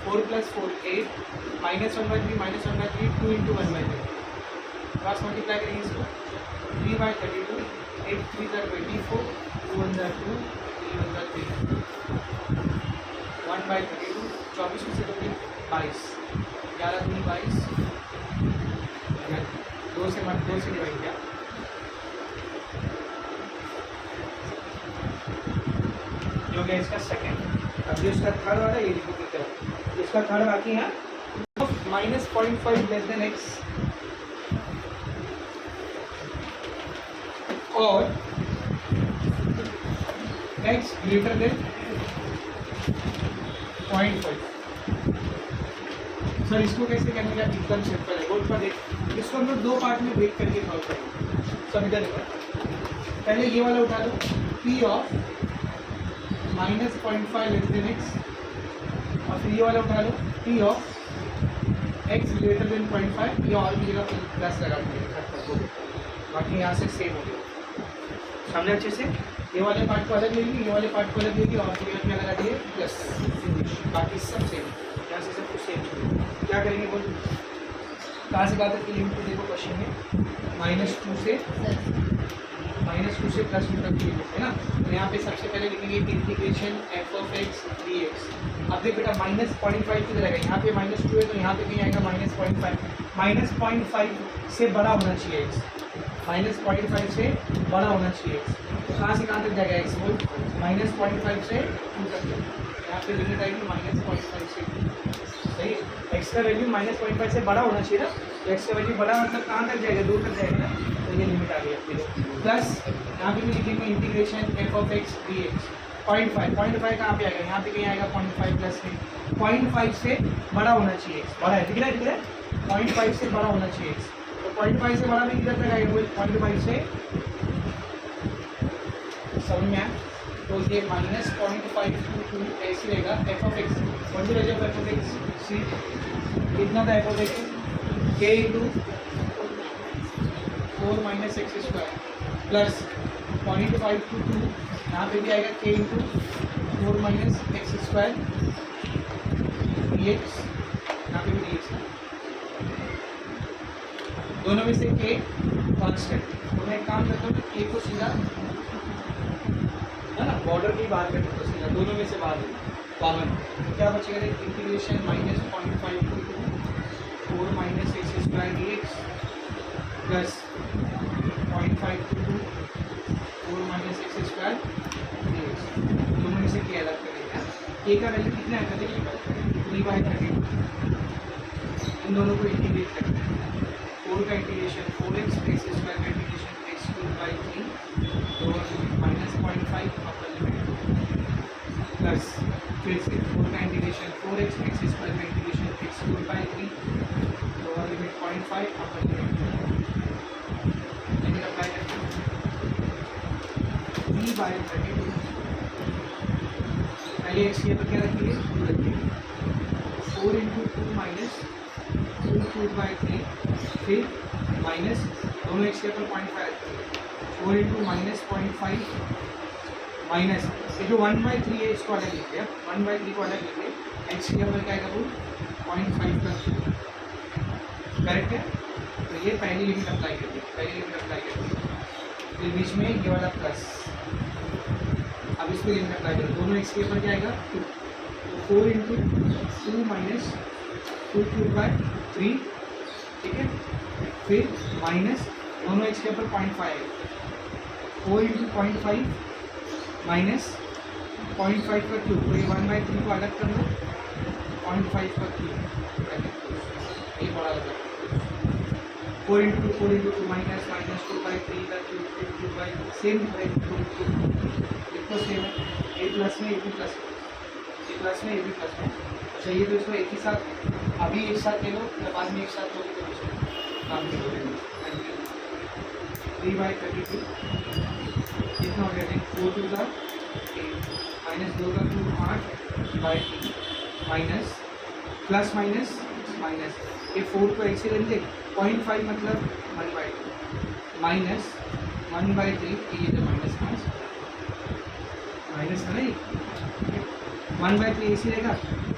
4 + 4 8 -1/3 2 × 1/3 क्रॉस मल्टीप्लाई करेंगे इसको 3/32 8 3 = 24 2 1 = 2 3 1 = 3 1/32 24 में से 22 11 दूनी 22 2 से डिवाइड किया जो गया इसका सेकेंड। अब जो इसका थर्ड वाला ये लिखो कितना है इसका थर्ड बाकी है -0.5 लेस देन x और x ग्रेटर देन 0.5। सर इसको कैसे करने का एकदम सिंपल है बोर्ड पर देख इसको हम लोग दो पार्ट में ब्रेक करके सॉल्व करेंगे। सब इधर पहले ये वाला उठा लो p of -0.5 less then x और फिर ये वाला उठा लो p of x greater then 0.5 ये और की जगह प्लस लगा देंगे बाकी यहाँ से सेम हो गया। समझे अच्छे से ये वाले पार्ट को अलग लेंगे, ये वाले पार्ट को अलग लेंगे और फिर क्या लगा दिए प्लस, बाकी सब सेम, यहाँ से सब कुछ सेम। क्या करेंगे बोल, कहाँ से कहाँ तक की लिमिट देखो क्वेश्चन में, -2 से -2 से +2 तक की लिमिट है ना। तो यहाँ पे सबसे पहले लिखेंगे इंटीग्रेशन f(x) dx। अब देख बेटा -0.5 किधर आएगा, यहाँ पे -2 है तो यहाँ पे कहीं आएगा -0.5, -0.5 से बड़ा होना चाहिए x, -0.5 से बड़ा होना चाहिए x। तो कहाँ से कहाँ तक जाएगा x बोल, -0.5 से 2 तक, यहाँ पे लिमिट आएगी -0.5 से 2। सही है, x का वैल्यू -0.5 से बड़ा होना चाहिए ना, तो x का वैल्यू बड़ा मतलब कहाँ तक जाएगा, 2 तक जाएगा ना, तो ये लिमिट आ गई अपनी। प्लस यहाँ पे भी लिखेंगे इंटीग्रेशन f(x) dx। 0.5 कहाँ पे आएगा, यहाँ पे कहीं आएगा 0.5 प्लस में, 0.5 से बड़ा होना चाहिए x, बड़ा है, दिख रहा है 0.5 से बड़ा होना चाहिए x। तो 0.5 से बड़ा भी किधर तक आएगा, 0.5 से समझ में आया, तो ये -0.5 to 2 ऐसे रहेगा f(x), कौन सी वजह f(x) सी कितना था f(x), k × 4 - x² plus 0.5 to 2, यहाँ पे भी आएगा k × 4 - x² dx, यहाँ पे भी dx है, दोनों में से k कांस्टेंट। तो मैं एक काम करता हूँ कि k को सीधा है ना बॉर्डर की बाहर कर देता हूँ, सीधा दोनों में से बाहर कॉमन, क्या बचेगा, integration -0.5 to 2 4 - x² dx plus 0.5 to 2 4 - x² dx, दोनों में से k अलग करेंगे। k का वैल्यू कितना है देखिए 3/32, इन दोनों को इंटीग्रेट करते हैं, 4 का इंटीग्रेशन 4x x² का इंटीग्रेशन x³ 3 और -0.5 अपर लिमिट प्लस फिर से 4 का इंटीग्रेशन 4x x² का integration x³ 3 lower limit 0.5 upper limit, limit apply करते हैं 3/32। पहले x के ऊपर क्या रखिए 2 रखिए, 4 × 2 - 2³ 3 फिर माइनस दोनों x के ऊपर 0.5 रखिए, 4 × -0.5 माइनस ये जो 1/3 है इसको अलग लिखिए, 1/3 को अलग लिखिए, x के ऊपर क्या आएगा वो 0.5 का करेक्ट है। तो ये पहली लिमिट अप्लाई करती है, पहली लिमिट अप्लाई करती है, फिर बीच में ये वाला प्लस, अब इस पर लिमिट अप्लाई करो, दोनों x के ऊपर क्या आएगा 2, तो 4 × 2 - 2³ 3, ठीक है, फिर माइनस दोनों x के ऊपर 0.5 आएगा, 4 × 0.5 माइनस 0.5 का क्यूब, तो ये 1/3 को अलग कर लो, 0.5 का क्यूब, ये बड़ा होगा 4 × 2 - 2 माइनस -2/3 का क्यूब सेम है, इतना सेम है, ए प्लस में ए भी प्लस में, ए प्लस में ए भी प्लस में। अच्छा ये तो इसको एक ही साथ अभी एक साथ ले लो या बाद में एक साथ लोगे तो काम नहीं करेंगे। 3/32 कितना हो गया, 4 × 2 = 8 -2 का cube 8/3 minus plus minus minus, ये 4 को एक से ले लेंगे, 0.5 मतलब 1/2 माइनस 1/3, ये जो माइनस माइनस है ना, ये 1/3 ऐसे रहेगा,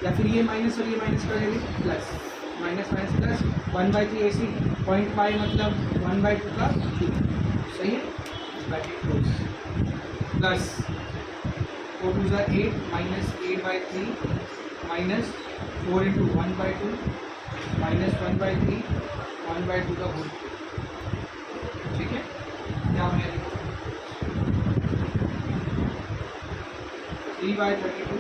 या फिर ये माइनस और ये माइनस कर लेंगे प्लस माइनस माइनस प्लस 1/3 ऐसी 0.5 मतलब 1/2 का क्यूब, सही है, bracket close plus 4 × 2 = 8 minus 8/3 minus 4 × 1/2 minus 1/3 1/2 का होल, ठीक है, क्या हो गया देखो 3/32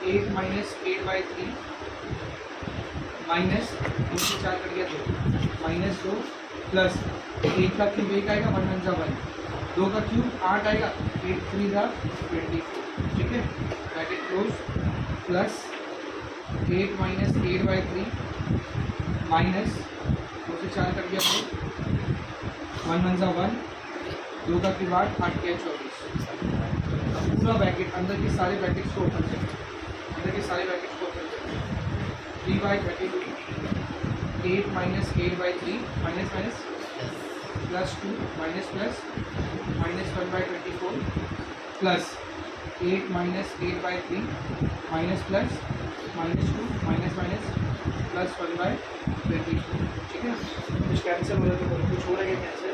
8 माइनस 8/3 माइनस 2 से 4 कट गया 2 माइनस 2 प्लस 1 का क्यूब 1 आएगा 1 × 1 2 का क्यूब 8 आएगा 8 × 3 = 24, ठीक है, bracket close plus 8 minus 8/3 minus 2 से 4 कट गया 2 1 × 1 2 का क्यूब 8 8 के 24, पूरा ब्रैकेट अंदर के सारे ब्रैकेट्स को ओपन करें, अंदर के सारे ब्रैकेट्स को ओपन करें, 3/32 8 minus 8/3 minus minus plus 2 minus plus minus 1/24 plus 8 minus 8/3 minus plus -2 minus minus plus 1/24, ठीक है ना। कुछ कैंसिल हो रहा है तो कुछ हो रहा है कैंसिल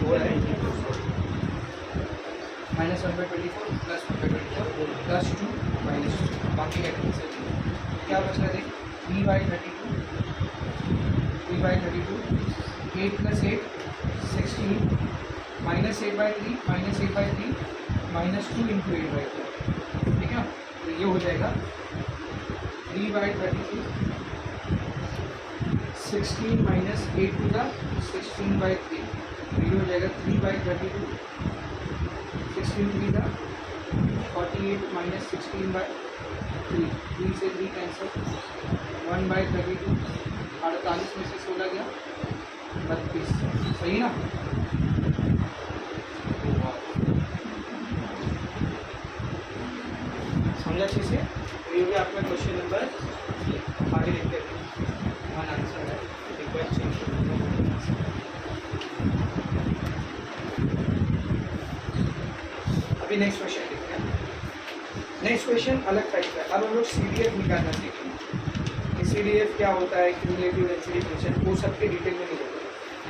हो रहा है माइनस 1/24 प्लस 1/24 प्लस 2 माइनस 2, बाकी का कैंसिल क्या बच रहा है 3/32 8 plus 8 16 minus 8/3 minus 8/3 minus 2 into 8/3, ठीक है। तो ये हो जाएगा 3/32 16 माइनस 8 टू द 16/3, ये हो जाएगा 3/32 16 3 द 48 माइनस 16/3, 3 से 3 कैंसिल 1/32 48 में से 16 गया 32, सही ना। समझा अच्छे से। तो ये भी आपका क्वेश्चन नंबर, आगे देखते हैं। वन आंसर है, एक बार चेक। अभी नेक्स्ट क्वेश्चन देखते हैं। नेक्स्ट क्वेश्चन अलग टाइप का है। अब हम लोग CDF निकालना सीखेंगे। CDF क्या होता है, क्यूमुलेटिव डेंसिटी फंक्शन, वो सबके डिटेल में नहीं होता,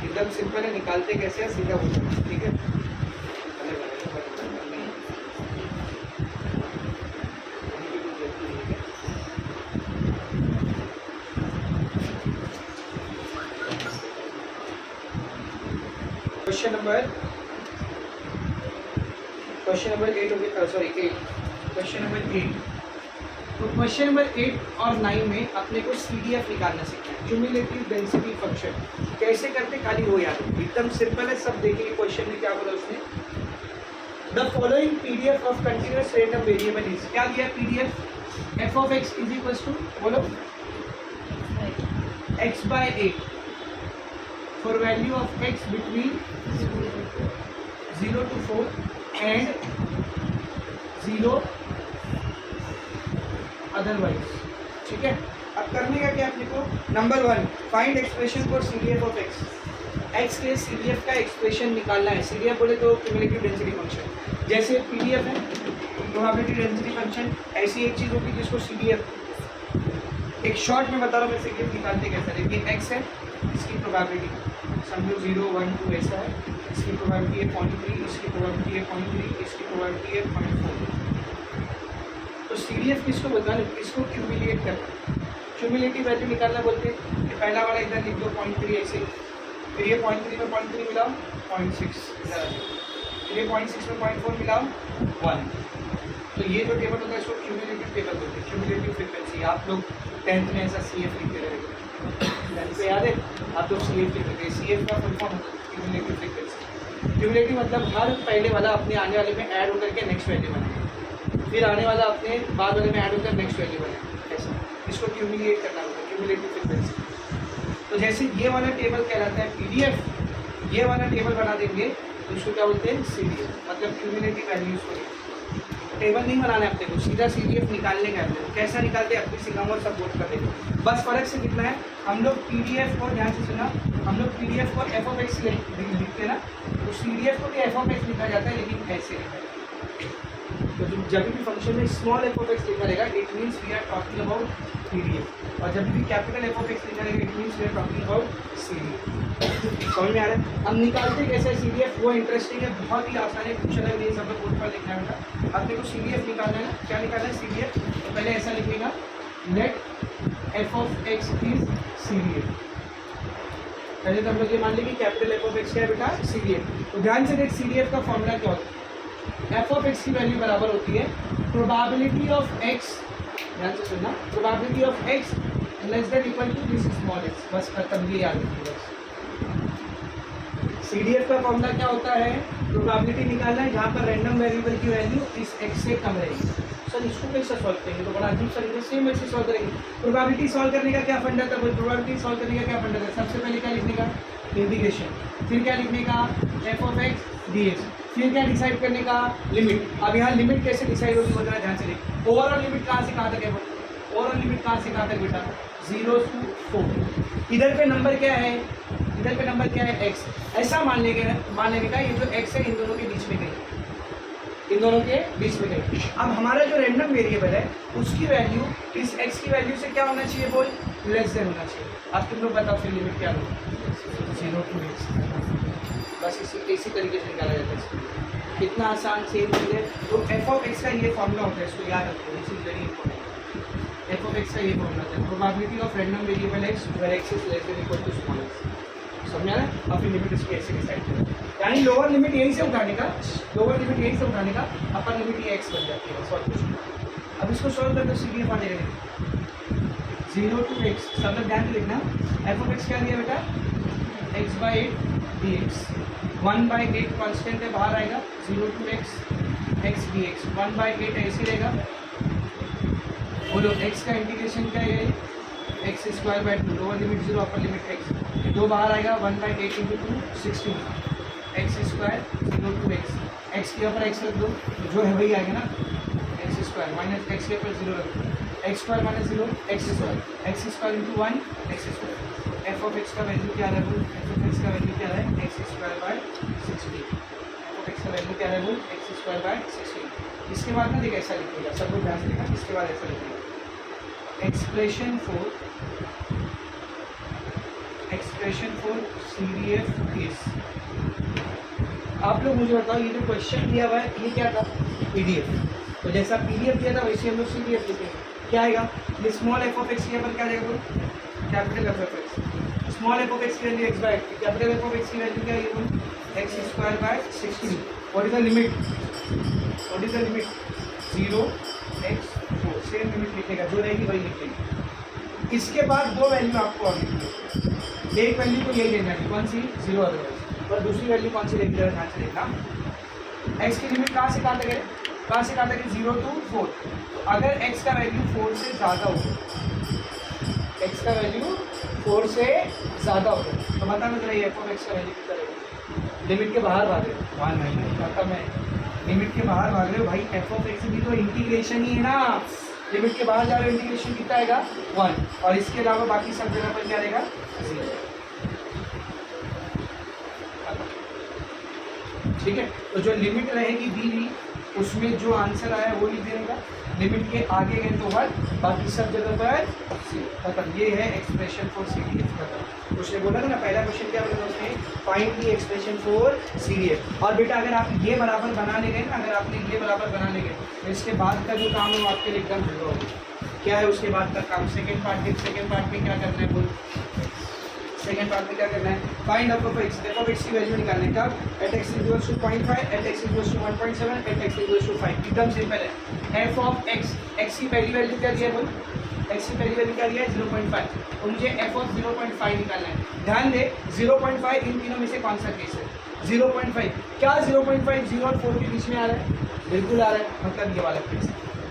एकदम सिंपल है, निकालते कैसे है सीधा होता है, ठीक है। क्वेश्चन नंबर 8 हो गया, सॉरी 8, क्वेश्चन नंबर 8। तो क्वेश्चन नंबर 8 और 9 में अपने को CDF निकालना सीखना है, क्यूमुलेटिव डेंसिटी फंक्शन। कैसे करते खाली हो यार, एकदम सिंपल है, सब देखेंगे क्वेश्चन में क्या बोला उसने। The following PDF of continuous random variable is, क्या दिया PDF, f of x is equals to, बोलो x/8 for value of x between 0 to 4 and 0 otherwise, ठीक है। अब करने का क्या अपने को, number 1 find expression for CDF of x, x के CDF का एक्सप्रेशन निकालना है। CDF बोले तो क्यूमुलेटिव डेंसिटी फंक्शन, जैसे PDF है प्रोबेबिलिटी डेंसिटी फंक्शन, ऐसी एक चीज़ होगी जिसको CDF, एक शॉर्ट में बता रहा हूँ मैं CDF निकालते कैसे। देखिए x है, इसकी प्रोबेबिलिटी समझो 0 1 2 ऐसा है, इसकी प्रोबेबिलिटी है 0.3, इसकी प्रोबेबिलिटी है 0.3, इसकी प्रोबेबिलिटी है 0.4। तो CDF किसको बताना, इसको क्यूमुलेट करना, क्यूमुलेटिव वैल्यू निकालना बोलते हैं। ये पहला वाला इधर लिख दो 0.3 ऐसे, फिर ये 0.3 में 0.3 मिलाओ 0.6 इधर आ जाए, फिर ये 0.6 में 0.4 मिलाओ 1। तो ये जो टेबल होता है इसको क्यूमुलेटिव टेबल बोलते हैं, क्यूमुलेटिव फ्रीक्वेंसी। आप लोग 10th में ऐसा CF लिखते रहेंगे, 10th पे याद है आप लोग CF लिखते थे। CF का फुल फॉर्म होता है क्यूमुलेटिव फ्रीक्वेंसी। क्यूमुलेटिव मतलब हर पहले वाला अपने आने वाले में ऐड होकर के नेक्स्ट वैल्यू बनाए, फिर आने वाला अपने बाद वाले में ऐड होकर नेक्स्ट वैल्यू बनाए, ऐसा इसको क्यूमुलेट करना होता है, क्यूमुलेटिव फ्रीक्वेंसी। तो जैसे ये वाला टेबल कहलाता है PDF, ये वाला टेबल बना देंगे तो इसको क्या बोलते हैं CDF, मतलब क्यूमुलेटिव वैल्यूज को। टेबल नहीं बनाना है अपने को, सीधा CDF निकालने का है। कैसा निकालते हैं अपनी सिखाऊंगा, सब बोर्ड कर देंगे। बस फर्क से कितना है, हम लोग PDF को, ध्यान से सुना, हम लोग PDF को f of x लिखते हैं ना, तो CDF को भी f of x लिखा जाता है, लेकिन ऐसे लिखा जाता है। तो जब भी फंक्शन में स्मॉल f of x लिखा रहेगा it means we are talking about PDF, और जब भी कैपिटल f of x लिखा रहेगा it means we are talking about CDF। समझ में आ रहा है। अब निकालते कैसे CDF, वो इंटरेस्टिंग है, बहुत ही आसान है, कुछ अलग नहीं, सब लोग बोर्ड पर लिखना है बेटा। अपने को CDF निकालना है ना, क्या निकालना है CDF, तो पहले ऐसा लिखिएगा लेट f of x इज CDF। पहले तो हम लोग ये मान लें कि कैपिटल f of x क्या है बेटा, CDF। तो ध्यान से देख CDF का फॉर्मूला क्या होता है, f of x की वैल्यू बराबर होती है प्रोबेबिलिटी ऑफ x, ध्यान से सुनना, probability of x less than equal to this small x, बस खत्म, ये याद रखिए। CDF का फॉर्मूला क्या होता है, प्रोबेबिलिटी निकालना है जहाँ पर रैंडम वेरिएबल की वैल्यू इस x से कम रहेगी। सर इसको कैसे सॉल्व करेंगे, तो बड़ा अजीब सा लिखते, सेम ऐसे सॉल्व करेंगे। प्रोबेबिलिटी सॉल्व करने का क्या फंडा था, प्रोबेबिलिटी सॉल्व करने का क्या फंडा था, सबसे पहले क्या लिखने का, इंटीग्रेशन, फिर क्या लिखने का f of x dx, फिर क्या डिसाइड करने का, लिमिट। अब यहाँ लिमिट कैसे डिसाइड होगी बताना, ध्यान से देखिए। ओवरऑल लिमिट कहाँ से कहाँ तक है, ओवरऑल लिमिट कहाँ से कहाँ तक बेटा, 0 to 4। इधर पे नंबर क्या है इधर पे नंबर क्या है x, ऐसा मान लेंगे का ये जो x है इन दोनों के बीच में गई, इन दोनों के बीच में गई। अब हमारा जो रैंडम वेरिएबल है उसकी वैल्यू इस x की वैल्यू से क्या होना चाहिए, बोल लेस देन होना चाहिए। अब तुम लोग बताओ फिर लिमिट क्या होगी, 0 to x, बस इसी तरीके से निकाला जाता है इसको। कितना आसान सेम चीज़ है। तो एफ ऑफ एक्स का ये फॉर्मूला होता है, इसको याद रखो, this is very important. F of x का ये फॉर्मूला होता है, probability of random variable x where x is less than equal to small x. समझा ना? अब फिर लिमिट इसकी ऐसे डिसाइड करें, यानी लोअर लिमिट यहीं से उठाने का, लोअर लिमिट यहीं से उठाने का, अपर लिमिट ये एक्स बन जाती है, सॉल्व कुछ। अब इसको सॉल्व कर दो, सीधी आ जाएगा 0 to x, सब लोग ध्यान से लिखना। एफ ऑफ एक्स क्या दिया बेटा, x/8 dx, 1/8 कांस्टेंट है, बाहर आएगा 0 to x dx, 1/8 ऐसे रहेगा। बोलो x का इंटीग्रेशन क्या है, x²/2, lower limit 0 upper limit x, 2 बाहर आएगा 1/8 × 2 16, x² 0 to x के ऊपर x रख दो, जो है वही आएगा ना, x² माइनस x के ऊपर 0 रख दो, x² - 0 x² × 1 x²। F of x का वैल्यू क्या है, एफ ऑफ एक्स का वैल्यू क्या है, x²/16, एफ ऑफ एक्स का वैल्यू क्या है, x²/16। इसके बाद ना देखिए ऐसा लिखिएगा, सब लोग ध्यान से लिखना, इसके बाद ऐसा लिखिएगा, एक्सप्रेशन फॉर CDF इज, आप लोग मुझे बताओ ये जो क्वेश्चन दिया हुआ है ये क्या था, PDF, तो जैसा PDF दिया था वैसे हम लोग CDF लिखेंगे। क्या आएगा, ये स्मॉल एफ ऑफ एक्स के ऊपर क्या आएगा, बोलो capital f of x, small f of x की value x/8, capital f of x की वैल्यू क्या है, बोलो x²/16। What is the limit, 0 x 4, same limit लिखेगा, जो रहेगी वही लिखेगी। इसके बाद दो वैल्यू आपको और लिखनी है, एक वैल्यू को यही लेना है, कौन सी, 0 अदरवाइज, और दूसरी वैल्यू कौन सी लेगी, जरा ध्यान से देखना। x की लिमिट कहाँ से कहाँ तक है, 0 to 4, तो अगर x का वैल्यू 4 से ज़्यादा हो, x का वैल्यू 4 से ज़्यादा हो, तो बताना जरा एफ ऑफ एक्स का वैल्यू कितना रहेगा। लिमिट के बाहर भाग रहे हो, 1 नहीं कहता मैं, लिमिट के बाहर भाग रहे हो भाई, एफ ऑफ एक्स भी तो इंटीग्रेशन ही है ना, लिमिट के बाहर जा रहे हो, इंटीग्रेशन कितना आएगा 1, और इसके अलावा बाकी सब जगह पर क्या रहेगा 0। ठीक है, तो जो लिमिट रहेगी दी हुई उसमें जो आंसर आया वो लिख देगा, लिमिट के आगे गए तो 1, बाकी सब जगह पर 0, खत्म। ये है एक्सप्रेशन फॉर CDF, खत्म। उसने बोला था ना, पहला क्वेश्चन क्या बोला उसने, find the expression for CDF। और बेटा अगर आप ये बराबर बनाने गए ना, अगर आपने ये बराबर बनाने गए तो इसके बाद का जो काम है वो आपके लिए एकदम हल्का होगा। क्या है उसके बाद का काम, सेकेंड पार्ट में क्या करना है, बोल सेकेंड पार्ट में क्या करना है, फाइंड एफ ऑफ एक्स की वैल्यू निकालने का, at x equals to 0.5, at x equals to 1.7, at x equals to 5, एकदम सिंपल है। एफ ऑफ एक्स की पहली वैल्यू क्या दिया है, बोल एक्स की पहली वैल्यू क्या दिया है, 0.5, तो मुझे एफ ऑफ 0.5 निकालना है। ध्यान दे 0.5 इन तीनों में से कौन सा केस है, 0.5, क्या 0.5 0 और 4 के बीच में आ रहा है, बिल्कुल आ रहा है, मतलब ये वाला केस।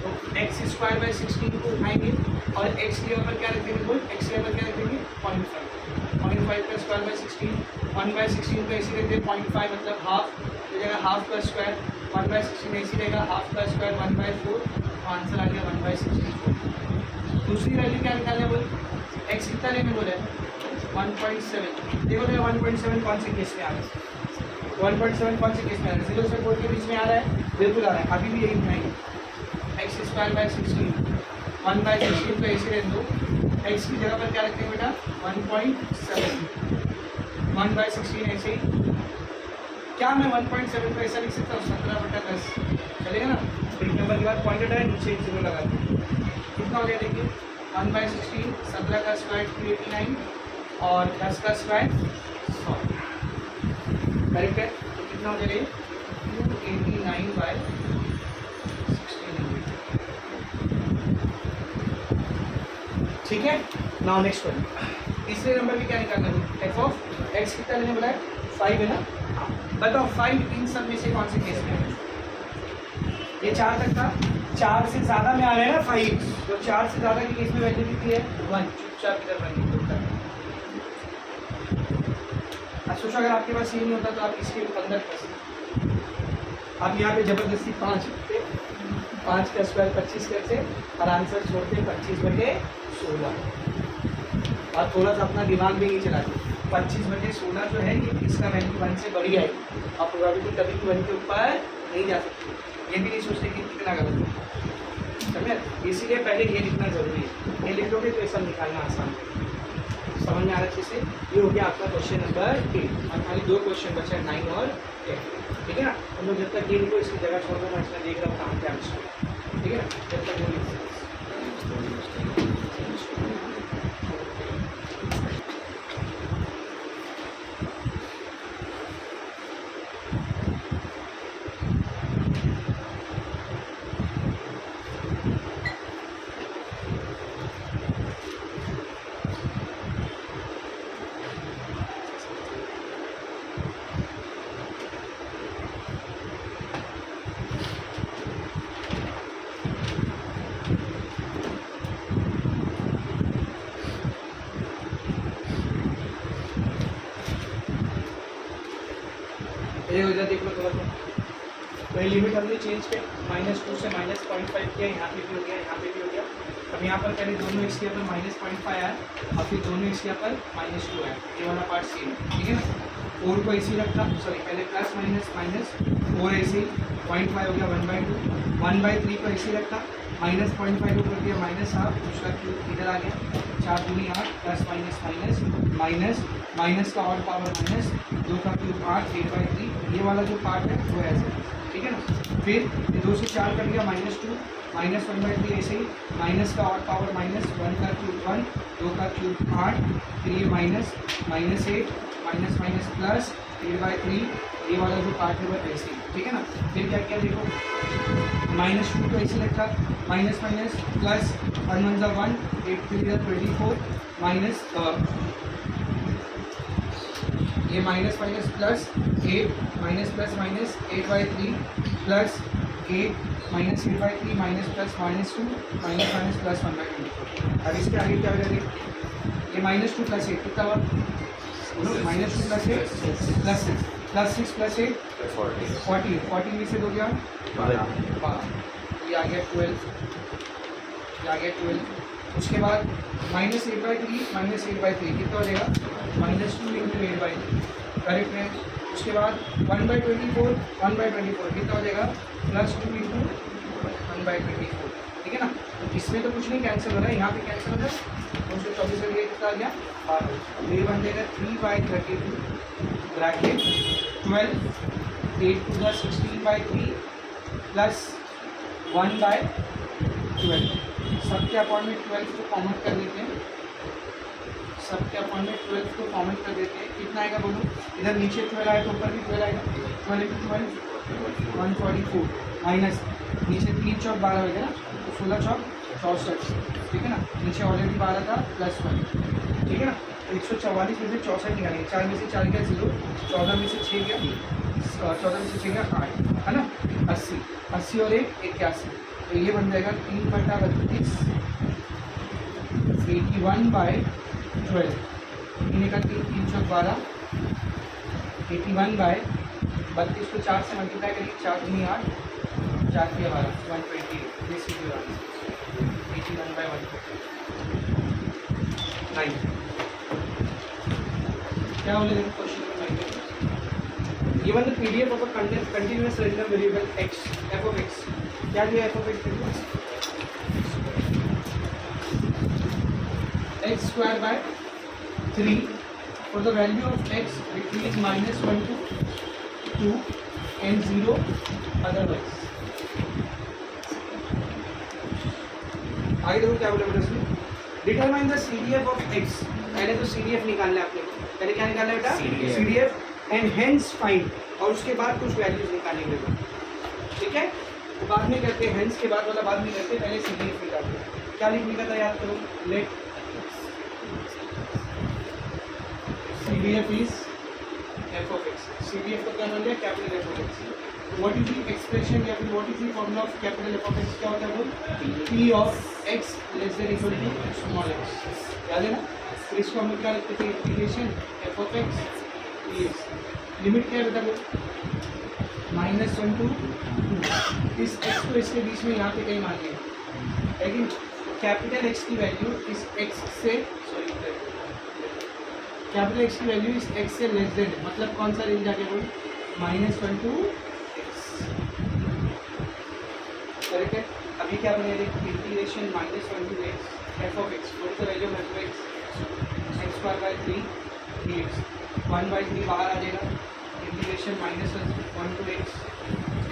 तो x²/16 को उठाएंगे और x के ऊपर क्या रखेंगे, बोल x के ऊपर क्या रखेंगे 0.5 + 12/16, 1/16 को ऐसे रख दे 0.5 मतलब हाफ, तो जगह हाफ का स्क्वायर, 1/16 ऐसी रहेगा, हाफ का स्क्वायर 1/4, तो आंसर आ गया 1/16। दूसरी वैल्यू क्या निकालना है, बोल x कितना लेने बोला है 1.7, देखो तो 1.7 कौन से केस में आ रहा है, 1.7 कौन से केस में आ रहा है, 0 से 4 के बीच में आ रहा है, बिल्कुल आ रहा है, अभी भी यही उठाएंगे, x²/16, 1/16 को ऐसे रख दो, x की जगह पर क्या रखते हैं बेटा 1.7, 1/16 ऐसे ही, क्या मैं 1.7 को ऐसा लिख सकता हूँ 17/10, चलेगा ना, एक नंबर के बाद पॉइंट हटाए, नीचे एक 0 लगा दें, कितना हो गया देखिए 1/16, 17 का स्क्वायर 289 और 10 का स्क्वायर 100, करेक्ट है, तो कितना हो जाएगा 289/16। ठीक है, नाउ नेक्स्ट वन, तीसरे नंबर पे क्या निकालना है, एफ ऑफ एक्स कितना लेने बोला है 5 है ना, बताओ 5 इन सब में से कौन से केस में है, ये 4 तक था, 4 से ज़्यादा में आ रहा है ना 5, तो 4 से ज़्यादा के केस में वैल्यू कितनी है 1, चुपचाप इधर बन। अब सोचो अगर आपके पास ये नहीं होता तो आप इसके अंदर फंसे, आप यहाँ पे ज़बरदस्ती 5 का स्क्वायर 25 करते और आंसर छोड़ते 25/16, और थोड़ा सा अपना दिमाग भी नहीं चलाते, 25/16 जो है ये इसका वैल्यू 1 से बड़ी आएगी और प्रोबेबिलिटी कभी भी 1 के ऊपर नहीं जा सकती। ये भी नहीं सोचते कि कितना गलत है, समझे? इसीलिए पहले ये लिखना जरूरी है। ये लिख दोगे तो ये सब निकालना आसान है। समझ में आ रहा अच्छे से? ये हो गया आपका क्वेश्चन नंबर 8 और खाली 2 क्वेश्चन बचे हैं 9 और 10, ठीक है ना? हम लोग जब तक ये लिखो इसकी जगह छोड़ दो, मैं इसमें देख रहा हूँ कहाँ पे आंसर है, ठीक है ना? जब तक वो लिख ये हो जाए, देख लो थोड़ा सा। तो ये लिमिट हमने चेंज किया, -2 से -0.5 किया, यहाँ पे भी हो गया, यहाँ पे भी हो गया। अब यहाँ पर पहले दोनों एक्स के यहाँ पर -0.5 आया और फिर दोनों एक्स के यहाँ पर -2 आया। ये वाला पार्ट सेम है, ठीक है ना? 4 को ऐसे ही रखा, सॉरी पहले प्लस माइनस 4 ऐसे ही 0.5 हो गया 1/2, 1/3 को ऐसे ही रखा, -0.5 को कर दिया -1/2, उसका क्यूब इधर आ गया, 4 दूनी 8 plus minus minus minus minus का और पावर माइनस 2 का क्यूब 8 8/3। ये वाला जो पार्ट है वो ऐसे, ठीक है ना? फिर ये 2 से 4 कर दिया -2 -1/3 ऐसे ही, माइनस का और पावर माइनस 1 का क्यूब 1 2 का क्यूब 8, फिर ये माइनस -8 माइनस माइनस प्लस 8/3। ये वाला जो पार्ट है वो ऐसे ही, ठीक है ना? फिर क्या किया देखो, -2 को ऐसे रखा, माइनस माइनस प्लस 1 1 जा 1 8 3 जा 24 माइनस ये minus minus plus 8 minus plus minus 8/3 plus 8 minus 8/3 minus plus -2 minus minus plus 1/24। अब इसके आगे क्या हो जाएगा? ये -2 प्लस 8 कितना हुआ? -2 प्लस 8 प्लस 6 प्लस 6 प्लस 8 40 में से 2 गया 12, ये आ गया 12, ये आ गया 12। उसके बाद -8/3 कितना हो जाएगा? -2 इंटू 8/3, करेक्ट है। उसके बाद 1/24 कितना हो जाएगा? +2 इंटू 1/24, ठीक है ना? तो इसमें तो कुछ नहीं कैंसिल हो रहा है, यहाँ पे कैंसिल हो रहा है। 224 से कितना आ गया? 12। तो ये बन जाएगा 3/32 ब्रैकेट 12 8 to the 16/3 प्लस 1/12। सबके अपॉन में 12 को कॉमन कर देते हैं, सबके अपॉन में 12 को कॉमन कर देते हैं। कितना आएगा बोलो? इधर नीचे 12 आएगा तो ऊपर भी 12 आएगा, 12 into 12 144 माइनस नीचे 3 चौक 12 हो गया ना, तो 16 चौक 64, ठीक है ना? नीचे ऑलरेडी 12 था +1, ठीक है ना? 144 में से 64 निकालेंगे, 4 में से 4 गया 0, 14 में से 6 गया 14 में से 6 गया 8, है ना? 80 और 1 81, तो ये बन जाएगा 3/32 81/12 निकल 3 चौक 12 81/32 को 4 से मल्टीप्लाई करिए, 4 दूनी 8 4 के 12 128, दिस इज योर आंसर 81/129। क्या बोले देखो question number 9? Given the PDF of a continuous random variable x f of x, क्या दिया f of x? x²/3 for the value of x between -1 to 2 and 0 otherwise। आगे देखो क्या बोला बेटा इसमें? Determine the CDF of x। पहले तो CDF निकालना है आपने, पहले क्या निकालना है बेटा? CDF एंड हेंस फाइंड, और उसके बाद कुछ वैल्यूज निकालेंगे, ठीक है? तो बाद में करते हैं, हेंस के बाद वाला बाद में करते हैं, पहले CDF निकालते हैं। क्या लिखने का था याद करो? Let CDF is f of x। CDF का क्या बन गया? Capital F of x। What is the expression या फिर what is the formula of capital F of x? क्या होता है वो? P of x less than equal to small x, याद है ना? तो इसको हम क्या लिखते थे? Integration f of x dx। Limit क्या है बेटा वो? -1 to 2। इस x को इसके बीच में यहाँ पे कहीं मान लिया, लेकिन कैपिटल X की वैल्यू इस x से, सॉरी कैपिटल एक्स की वैल्यू इस एक्स से लेस देन है, मतलब कौन सा रेंज आ गया बोल, -1 to x, करेक्ट है। अभी क्या बनेगा, integration -1 to x f of x, what is the value of f of x, x² 3 dx, 1/3 बाहर आ जाएगा, integration -1 to x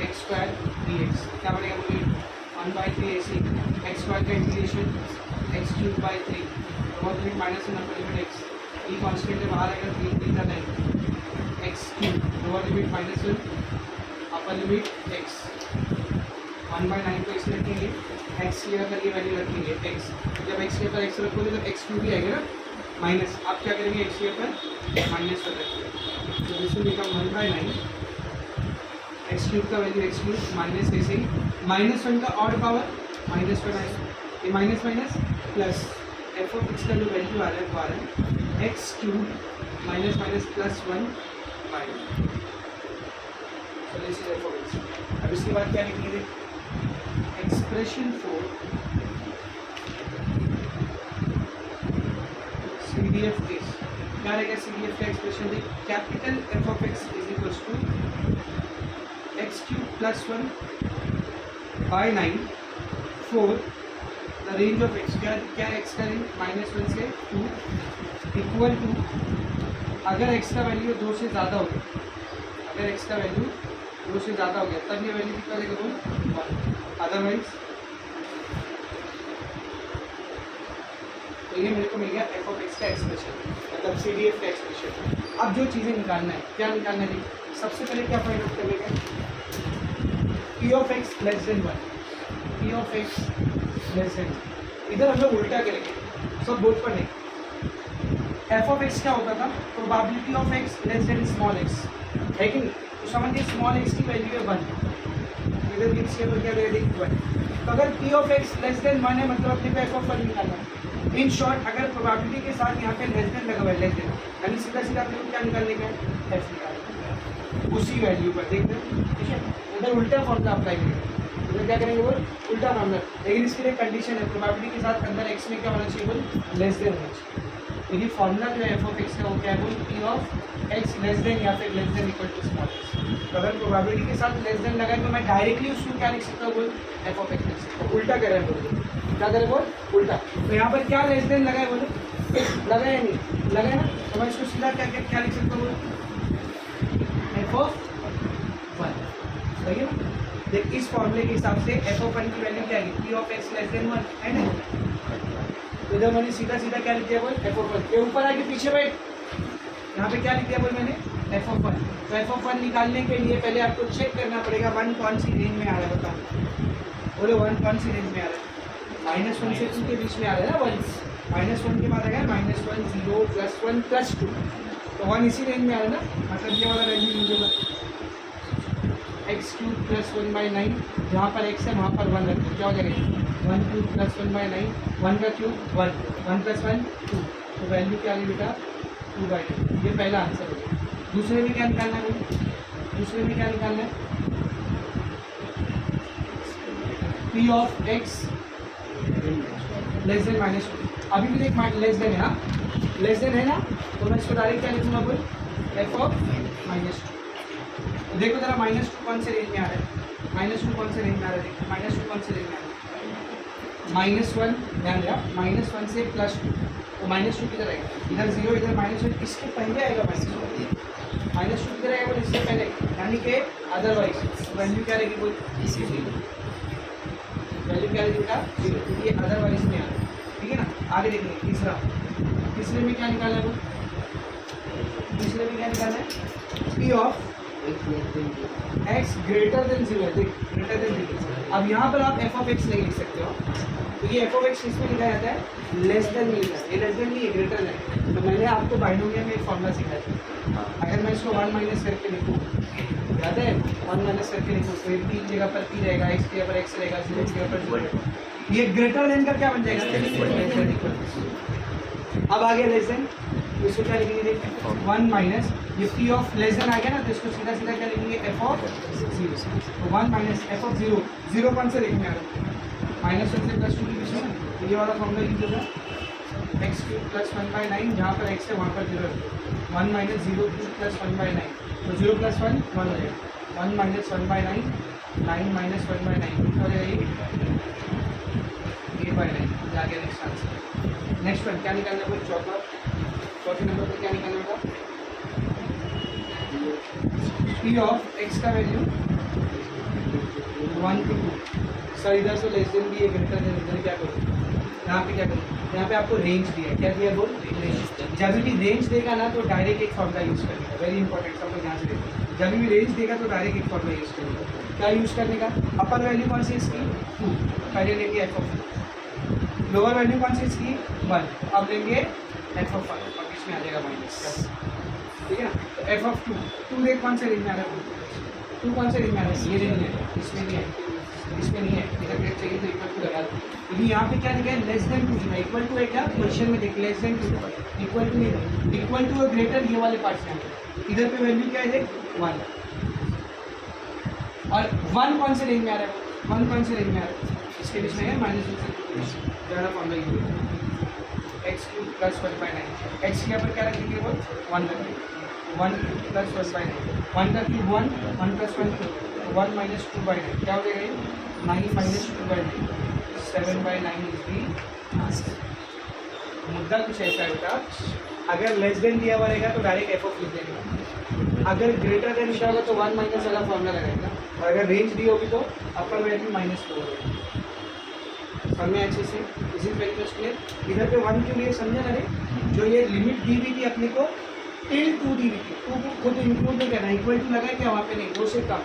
x² dx, क्या बनेगा बोलिए 1/3 ac, x² का integration x³ 3, lower limit minus one upper limit x, ई constant है बाहर आएगा 3 3 का 9, x³ lower limit -1 upper limit x, 1/9 को x रखेंगे, x की जगह पर ये वैल्यू रखेंगे x, जब x के ऊपर x रखोगे तो x³ भी आएगा ना माइनस, आप क्या करेंगे x के ऊपर -1 रखेंगे, तो दिस विल बिकम 1/9 x³ का वैल्यू x³ माइनस ऐसे ही -1 का ऑड पावर -1 आएगा, ये minus minus plus f of x का जो वैल्यू आ रहा है वो आ रहा है x³ minus minus +1 by, so this is f of x। अब इसके बाद क्या लिखेंगे, एक्सप्रेशन फॉर CDF केस, क्या रहेगा CDF का एक्सप्रेशन, देख capital f of x is equals to x³ +1 by 9 4 the range of x, क्या x का रेंज -1 से 2 इक्वल टू, अगर x का वैल्यू 2 से ज़्यादा हो गया, अगर x का वैल्यू 2 से ज़्यादा हो गया तब ये वैल्यू कितना देगा बोल 1, अदरवाइज तो ये मेरे को मिल गया f of x का एक्सप्रेशन, मतलब CDF का एक्सप्रेशन। अब जो चीज़ें निकालना है, क्या निकालना है, सबसे पहले क्या फाइंड आउट करेंगे, p of x less then 1, p of x less then, इधर हम लोग उल्टा करेंगे, सब बोर्ड पर नहीं, f of x क्या होता था, probability of x less then small x, है कि नहीं, तो समझिए स्मॉल x की वैल्यू है 1, इधर भी इसके ऊपर क्या रहेगा 1, तो अगर p of x less then 1 है मतलब अपने को f of 1 निकालना है। इन शॉर्ट अगर प्रोबेबिलिटी के साथ यहाँ पे लेस देन लगा हुआ है, लेस देन यानी सीधा सीधा अपने को क्या निकालने का है, f निकालना है उसी वैल्यू पर, देखते हैं ठीक है, उधर उल्टा फॉर्मूला अप्लाई करेंगे, तो क्या करेंगे बोल उल्टा फॉर्मूला, लेकिन इसके लिए कंडीशन है प्रोबेबिलिटी के साथ अंदर x में क्या होना चाहिए बोल लेस देन होना चाहिए, यदि फॉर्मूला जो है f of x का वो क्या है बोल p of x less than या फिर less than equal to small x, तो अगर प्रोबेबिलिटी के साथ लेस देन लगाए तो मैं डायरेक्टली उसको क्या लिख सकता हूँ बोल f of x लिख सकता हूँ, उल्टा कर रहे हैं बोल, क्या करें बोल उल्टा, तो यहाँ पर क्या लेस देन लगाए बोले, लगाया नहीं लगाया ना, तो मैं इसको सीधा क्या क्या लिख सकता हूँ बोल f of 1, सही है ना, देख इस फॉर्मूले के हिसाब से f of 1 की वैल्यू क्या है p of x less then 1 है ना, तो इधर मैंने सीधा सीधा क्या लिख दिया बोल f of 1, के ऊपर आके पीछे बैठ, यहाँ पे क्या लिख दिया बोल मैंने f of 1, तो f of 1 निकालने के लिए पहले आपको चेक करना पड़ेगा 1 कौन सी रेंज में आ रहा है, बताओ बोलो 1 कौन सी रेंज में आ रहा है, -1 से 2 के बीच में आ रहा है ना, 1 -1 के बाद आएगा -1 0 +1 +2, तो 1 इसी रेंज में आ रहा है ना, मतलब ये वाला वैल्यू लीजिएगा x³ +1/9, जहाँ पर x है वहाँ पर 1 रखिए, क्या हो जाएगा 1³ +1/9, 1 का क्यूब 1, 1 + 1 2, तो वैल्यू क्या आ गई बेटा 2/9, ये पहला आंसर हो गया। दूसरे में क्या निकालना है, दूसरे में क्या निकालना है, p of x less then -2, अभी भी देख लेस देन है ना, लेस देन है ना, तो मैं इसको डायरेक्ट क्या लिखूँगा बोल f of -2, तो देखो जरा -2 कौन से रेंज में आ रहा है, -2 कौन से रेंज में आ रहा है, -2 कौन से रेंज में आ रहा है, -1 ध्यान दिया, -1 से +2, तो -2 किधर आएगा, इधर 0 इधर -1, इसके पहले आएगा -2 किधर आएगा बोल इससे पहले, यानी कि अदरवाइज वैल्यू क्या रहेगी बोल, वैल्यू क्या रहेगी बेटा 0, क्योंकि ये अदरवाइज में आ रहा है, ठीक है ना। आगे देखेंगे तीसरे में क्या निकालना है बोल, तीसरे में क्या निकालना है, p of x greater then 0, देख ग्रेटर देन 0, अब यहाँ पर आप f of x नहीं लिख सकते हो, तो ये f of x इसमें लिखा जाता है लेस देन नहीं लिखा, ये लेस देन नहीं है ग्रेटर देन, तो मैंने आपको बाइनोमियल में एक फॉर्मूला सिखाया था, अगर मैं इसको 1 माइनस करके लिखूँ, याद है 1 माइनस करके लिखूँ तो p की जगह पर p रहेगा, x की जगह पर x रहेगा, 0 की जगह पर 0 रहेगा, ये ग्रेटर देन का क्या बन जाएगा, अब आ गया लेस देन, तो इसको क्या लिखेंगे देख 1 माइनस ये p ऑफ लेस देन आ गया ना, तो इसको सीधा सीधा क्या लिखेंगे f ऑफ 0, तो 1 माइनस f ऑफ 0, 0 कौन से लिखने आ रहा है -1 से +2 के बीच में, तो ये वाला फॉर्मूला यूज होगा एक्स क्यूब प्लस 1/9, जहाँ पर एक्स है वहाँ पर 0 रखो। 1 माइनस 0 क्यूब प्लस 1/9, तो 0 प्लस 1 1 हो जाएगा। 1 माइनस 1/9, 9 माइनस 1/9 कितना हो जाएगा? 8/9। जाके नेक्स्ट आंसर। नेक्स्ट वन क्या निकालना है? चौथे नंबर पर क्या निकालना होगा? पी ऑफ एक्स का वैल्यू 1 to 2। सर इधर से लेस देन भी है, ग्रेटर देन, इधर क्या करूँ? यहाँ पे क्या करूँ? यहाँ पे आपको रेंज दिया है। क्या दिया बोल? रेंज। जब भी रेंज देगा ना तो डायरेक्ट एक फॉर्मूला यूज़ करेगा। वेरी इंपॉर्टेंट, सब लोग ध्यान से देखो। जब भी रेंज देगा तो डायरेक्ट एक फॉर्मूला यूज़ करेगा। क्या यूज़ करने का? अपर वैल्यू कौन सी इसकी? 2, पहले लेंगे एफ ऑफ। लोअर वैल्यू कौन सी इसकी? 1, अब लेंगे एफ ऑफ 1 और बीच में आ जाएगा माइनस। ठीक है ना? तो एफ ऑफ 2 देख कौन से रेंज में आ रहा है? 2 कौन से रेंज में आ रहा है? ये रेंज में है, इसमें नहीं है, इसमें नहीं है। इधर ग्रेड चाहिए तो इक्वल टू लगा दो। क्योंकि यहाँ पे क्या लिखा है? लेस देन 2 है। इक्वल टू है क्या? क्वेश्चन में देख, लेस देन 2, इक्वल टू नहीं, इक्वल टू और ग्रेटर ये वाले पार्ट्स में। इधर पे वैल्यू क्या है? 1। और 1 कौन से रेंज में आ रहा है? 1 कौन से रेंज में आ रहा है? इसके बीच में है माइनस 2 ज़्यादा फॉर्मूला यूज होता है। एक्स क्यूब प्लस 1/9, एक्स के ऊपर क्या रखेंगे? वो 1 रखेंगे। 1 क्यूब प्लस 1/9, 1 का क्यूब 1, 1 प्लस 1 2, 1 माइनस 2/9 क्या हो जाएगा? 9 माइनस 2/9, 7/9 इज दी आंसर। मुद्दा कुछ ऐसा है बेटा, अगर लेस देन दिया हुआ रहेगा तो डायरेक्ट एफ ऑफ लिख देंगे। अगर ग्रेटर देन दिया होगा तो 1 माइनस वाला फॉर्मूला लगाएगा, और अगर रेंज दी होगी तो अपर वैल्यू -4 होगा। समझे अच्छे से? इसी वेरी मच क्लियर। इधर पे 1 के लिए समझे ना रे? जो ये लिमिट दी हुई थी अपने को टिल 2 दी हुई थी, 2 को खुद इंक्लूड नहीं करना, इक्वल टू लगा क्या? वहाँ पे नहीं, 2 से कम।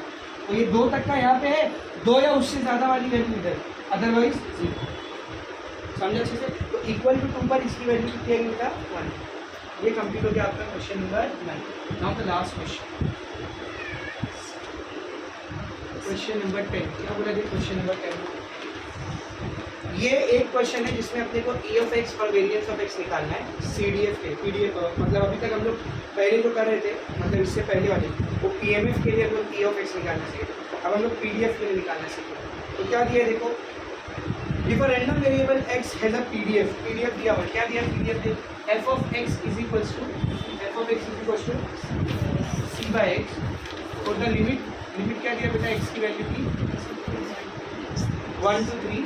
तो ये 2 तक का यहाँ पे है, 2 या उससे ज़्यादा वाली वैल्यू इधर, अदरवाइज 0। समझे अच्छे से? तो इक्वल टू 2 पर इसकी वैल्यू कितनी आएगी बेटा? 1। ये कंप्लीट हो गया आपका question number 9। Now the last question, question number 10। क्या बोला जी? Question number 10। ये एक क्वेश्चन है जिसमें अपने को ई ऑफ एक्स और वेरिएंस ऑफ एक्स निकालना है CDF के। PDF मतलब अभी तक हम लोग पहले जो कर रहे थे, मतलब इससे पहले वाले, वो PMF के लिए हम लोग ई ऑफ एक्स निकालना सीखे। अब हम लोग PDF के लिए निकालना सीखे। तो क्या दिया है देखो, if a random variable x has a PDF दिया हुआ। क्या दिया? PDF दे f of x is equals to c/x और द लिमिट क्या दिया बेटा? x की वैल्यू की 1 to 3,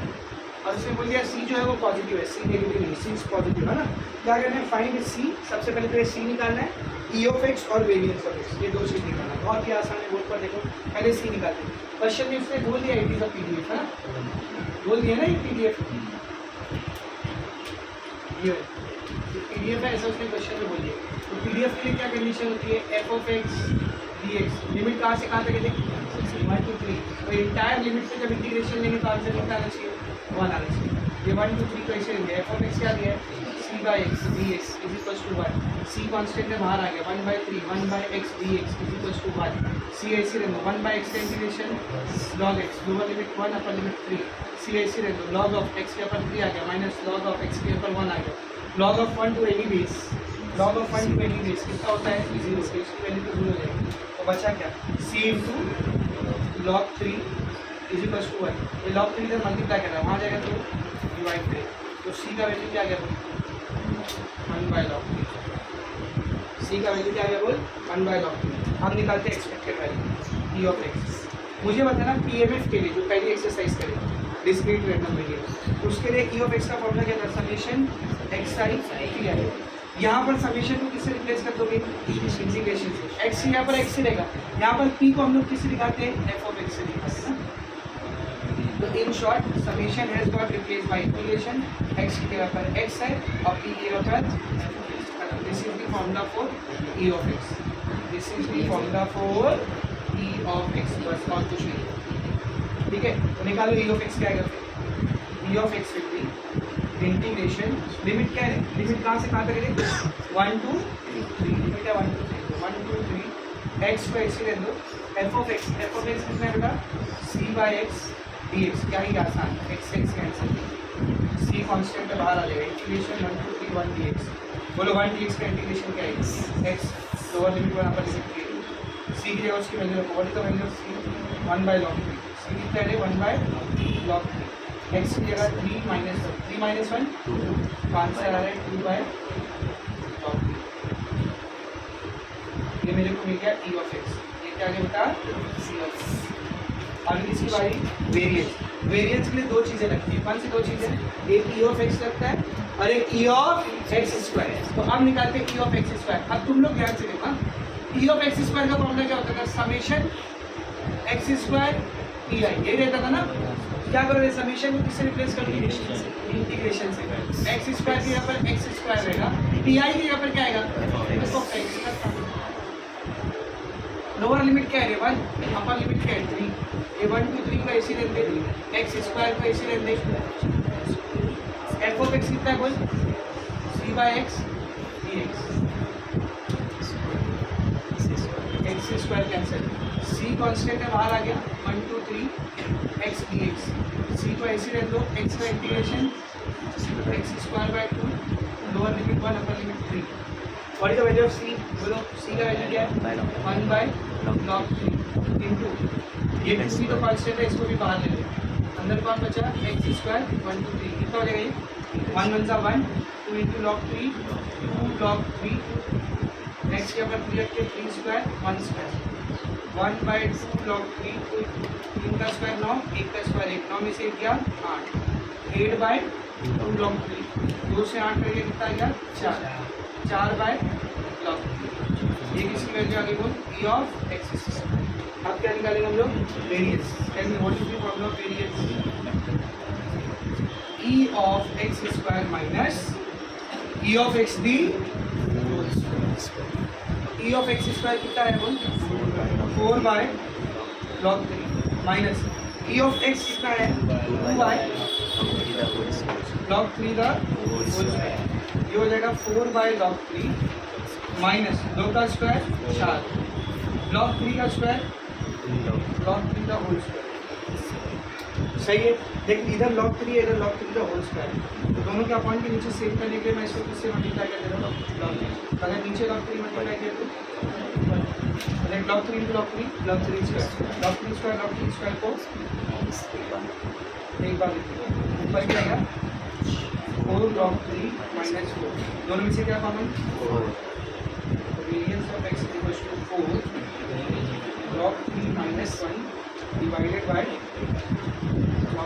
और उसमें बोल दिया c जो है वो पॉजिटिव है, c नेगेटिव नहीं, c पॉजिटिव है ना। क्या करना है? Find c। सबसे पहले तो ये c निकालना है, e ऑफ x और वेरिएंस ऑफ x, ये 2 चीज़ निकालना है। बहुत ही आसान है, बोर्ड पर देखो। पहले c निकालते हैं। क्वेश्चन में उसने बोल दिया इट इज अ PDF है ना, बोल दिया ना ये PDF, ये PDF है, ऐसा उसने क्वेश्चन में बोल दिया। तो PDF के लिए क्या कंडीशन होती है? f of x dx, limit कहाँ से कहाँ तक है? 1 to 3। तो इंटायर लिमिट से जब इंटीग्रेशन लेंगे तो आंसर कितना आना चाहिए? 1 आना चाहिए। ये 1 to 3 कैसे लेंगे? f ऑफ x क्या दिया है? c/x dx is equals to 1। c constant है, बाहर आ गया, 1/3, 1/x dx is equals to 1। c ऐसे रहने दो, 1/x का integration log x, lower limit 1 upper limit 3, c ऐसे रहने दो, log ऑफ x के ऊपर 3 आ गया, माइनस log ऑफ x के ऊपर 1 आ गया, log of 1 to any base, log of 1 to any base कितना होता है? 0। तो इसकी वैल्यू तो 0 हो जाएगी। तो बचा क्या? c into log 3 is equals to 1। ये log 3 इधर मल्टीप्लाई कर रहा है, वहाँ जाएगा तो डिवाइड करें, तो c का वैल्यू क्या आ गया? 1/log 3। c का वैल्यू क्या आ गया बोल? 1/log 3। हम निकालते हैं expected value e of x। मुझे बताना PMF के लिए जो पहली एक्सरसाइज करें, डिस्क्रीट रैंडम वेरिएबल, उसके लिए e ऑफ x का फॉर्मूला क्या था? Summation xi t i। यहाँ पर समेशन को किससे रिप्लेस कर दोगे? इंटीग्रेशन से। x यहाँ पर x से रहेगा, यहाँ पर p को हम लोग किससे दिखाते हैं? f ऑफ x से दिखाते हैं ना। तो in short summation has got replace by integration, x की जगह पर x है और p की जगह पर this is the formula for e of x। This is the formula for e of x, बस और कुछ नहीं। ठीक है, तो निकालो e ऑफ x क्या आएगा? फिर e of x will be integration, limit क्या है? लिमिट कहाँ से कहाँ तक है? 1 to 3, लिमिट है 1 to 3, 1 to 3, x को x ही रह दो, f ऑफ x कितना है बेटा? c/x dx, क्या ही आसान, x से x कैंसिल, c कांस्टेंट है, बाहर आ जाएगा, इंटीग्रेशन 1 to 3 1 dx। बोलो 1 dx का इंटीग्रेशन क्या है? x, लोअर लिमिट को यहाँ पर लिमिट की c की जगह उसकी वैल्यू रखो, what is the value of c? 1/log 3। c कितना है? 1/log 3। एक्स की जगह 3 माइनस 1, 3 माइनस 1 5 से आ रहा है 2 बाय लॉग 3। ये मेरे को मिल गया ई ऑफ एक्स। ये क्या गया बेटा? सी ऑफ एक्स। अभी इसकी बारी वेरिएंस। वेरिएंस के लिए दो चीज़ें लगती हैं। कौन सी दो चीज़ें? एक ई ऑफ एक्स लगता है और एक ई ऑफ एक्स स्क्वायर। तो अब निकालते हैं ई ऑफ एक्स स्क्वायर। अब तुम लोग ध्यान से देखो, ई ऑफ एक्स स्क्वायर का फॉर्मूला क्या होता था? समेशन एक्स स्क्वायर ई आई, यही रहता था ना। क्या करोगे? समेशन को किससे रिप्लेस कर दोगे? इंटीग्रेशन से। एक्स स्क्वायर की जगह पर एक्स स्क्वायर रहेगा, टी आई की जगह पर क्या आएगा? F of x. Lower limit क्या है? 1, अपर लिमिट क्या है? 3। ये 1 2 3 का ऐसे रहने दे, एक्स स्क्वायर को ऐसे रहने दे। एफ ऑफ एक्स कितना है बोल? C by x d x. X square cancel, c constant है बाहर आ गया, 1 2 3 एक्स डी एक्स। सी को ऐसे रहने दो, एक्स का integration x square by 2, lower limit 1 upper limit 3। What is the value of सी? बोलो सी का वैल्यू क्या है? 1 बाय लॉग 3 इंटू ये 2 भी तो कांस्टेंट है, इसको भी बाहर ले लो। अंदर कौन बचा? एक्स स्क्वायर 1 2 3 कितना हो जाएगा ये? 1 1 सा 1, 2 इंटू लॉग 3 2 लॉग 3 एक्स के ऊपर 3 रख के 3 स्क्वायर 1 स्क्वायर 1 बाय 2 लॉग 3 3 का स्क्वायर 9, 1 का स्क्वायर 1, 9 में से 1 गया 8 8 बाय 2 लॉग 3 2 से 8 करके कितना गया? 4 4 बाय लॉग 3। ये किसकी वैल्यू आ गई बोल? ई ऑफ एक्स स्क्वायर। अब क्या निकालेंगे हम लोग? Variance. Can what is the formula of variance? E of x square minus E of x D. E of x square कितना है बोल? 4 by log 3 minus E of x कितना है? 2 बाय लॉग 3 का होल स्क्वायर। ये हो जाएगा 4 by log 3 minus 2 का स्क्वायर 4 लॉग 3 का स्क्वायर लॉग 3 का होल स्क्वायर। सही है। लेकिन इधर log 3 है, इधर log 3 का होल स्क्वायर। तो दोनों के अपॉइंट के नीचे सेव करने के लिए मैं इसको किससे मल्टीप्लाई कर दे रहा हूँ? log 3। अगर नीचे log 3 मल्टीप्लाई किया तो log 3 into log 3 square log 3 square को एक बार लिखिए। ऊपर क्या आएगा? 4 log 3 माइनस 4, दोनों में से क्या common? 4। Variance of x equals to 4 log 3 minus 1 divided by log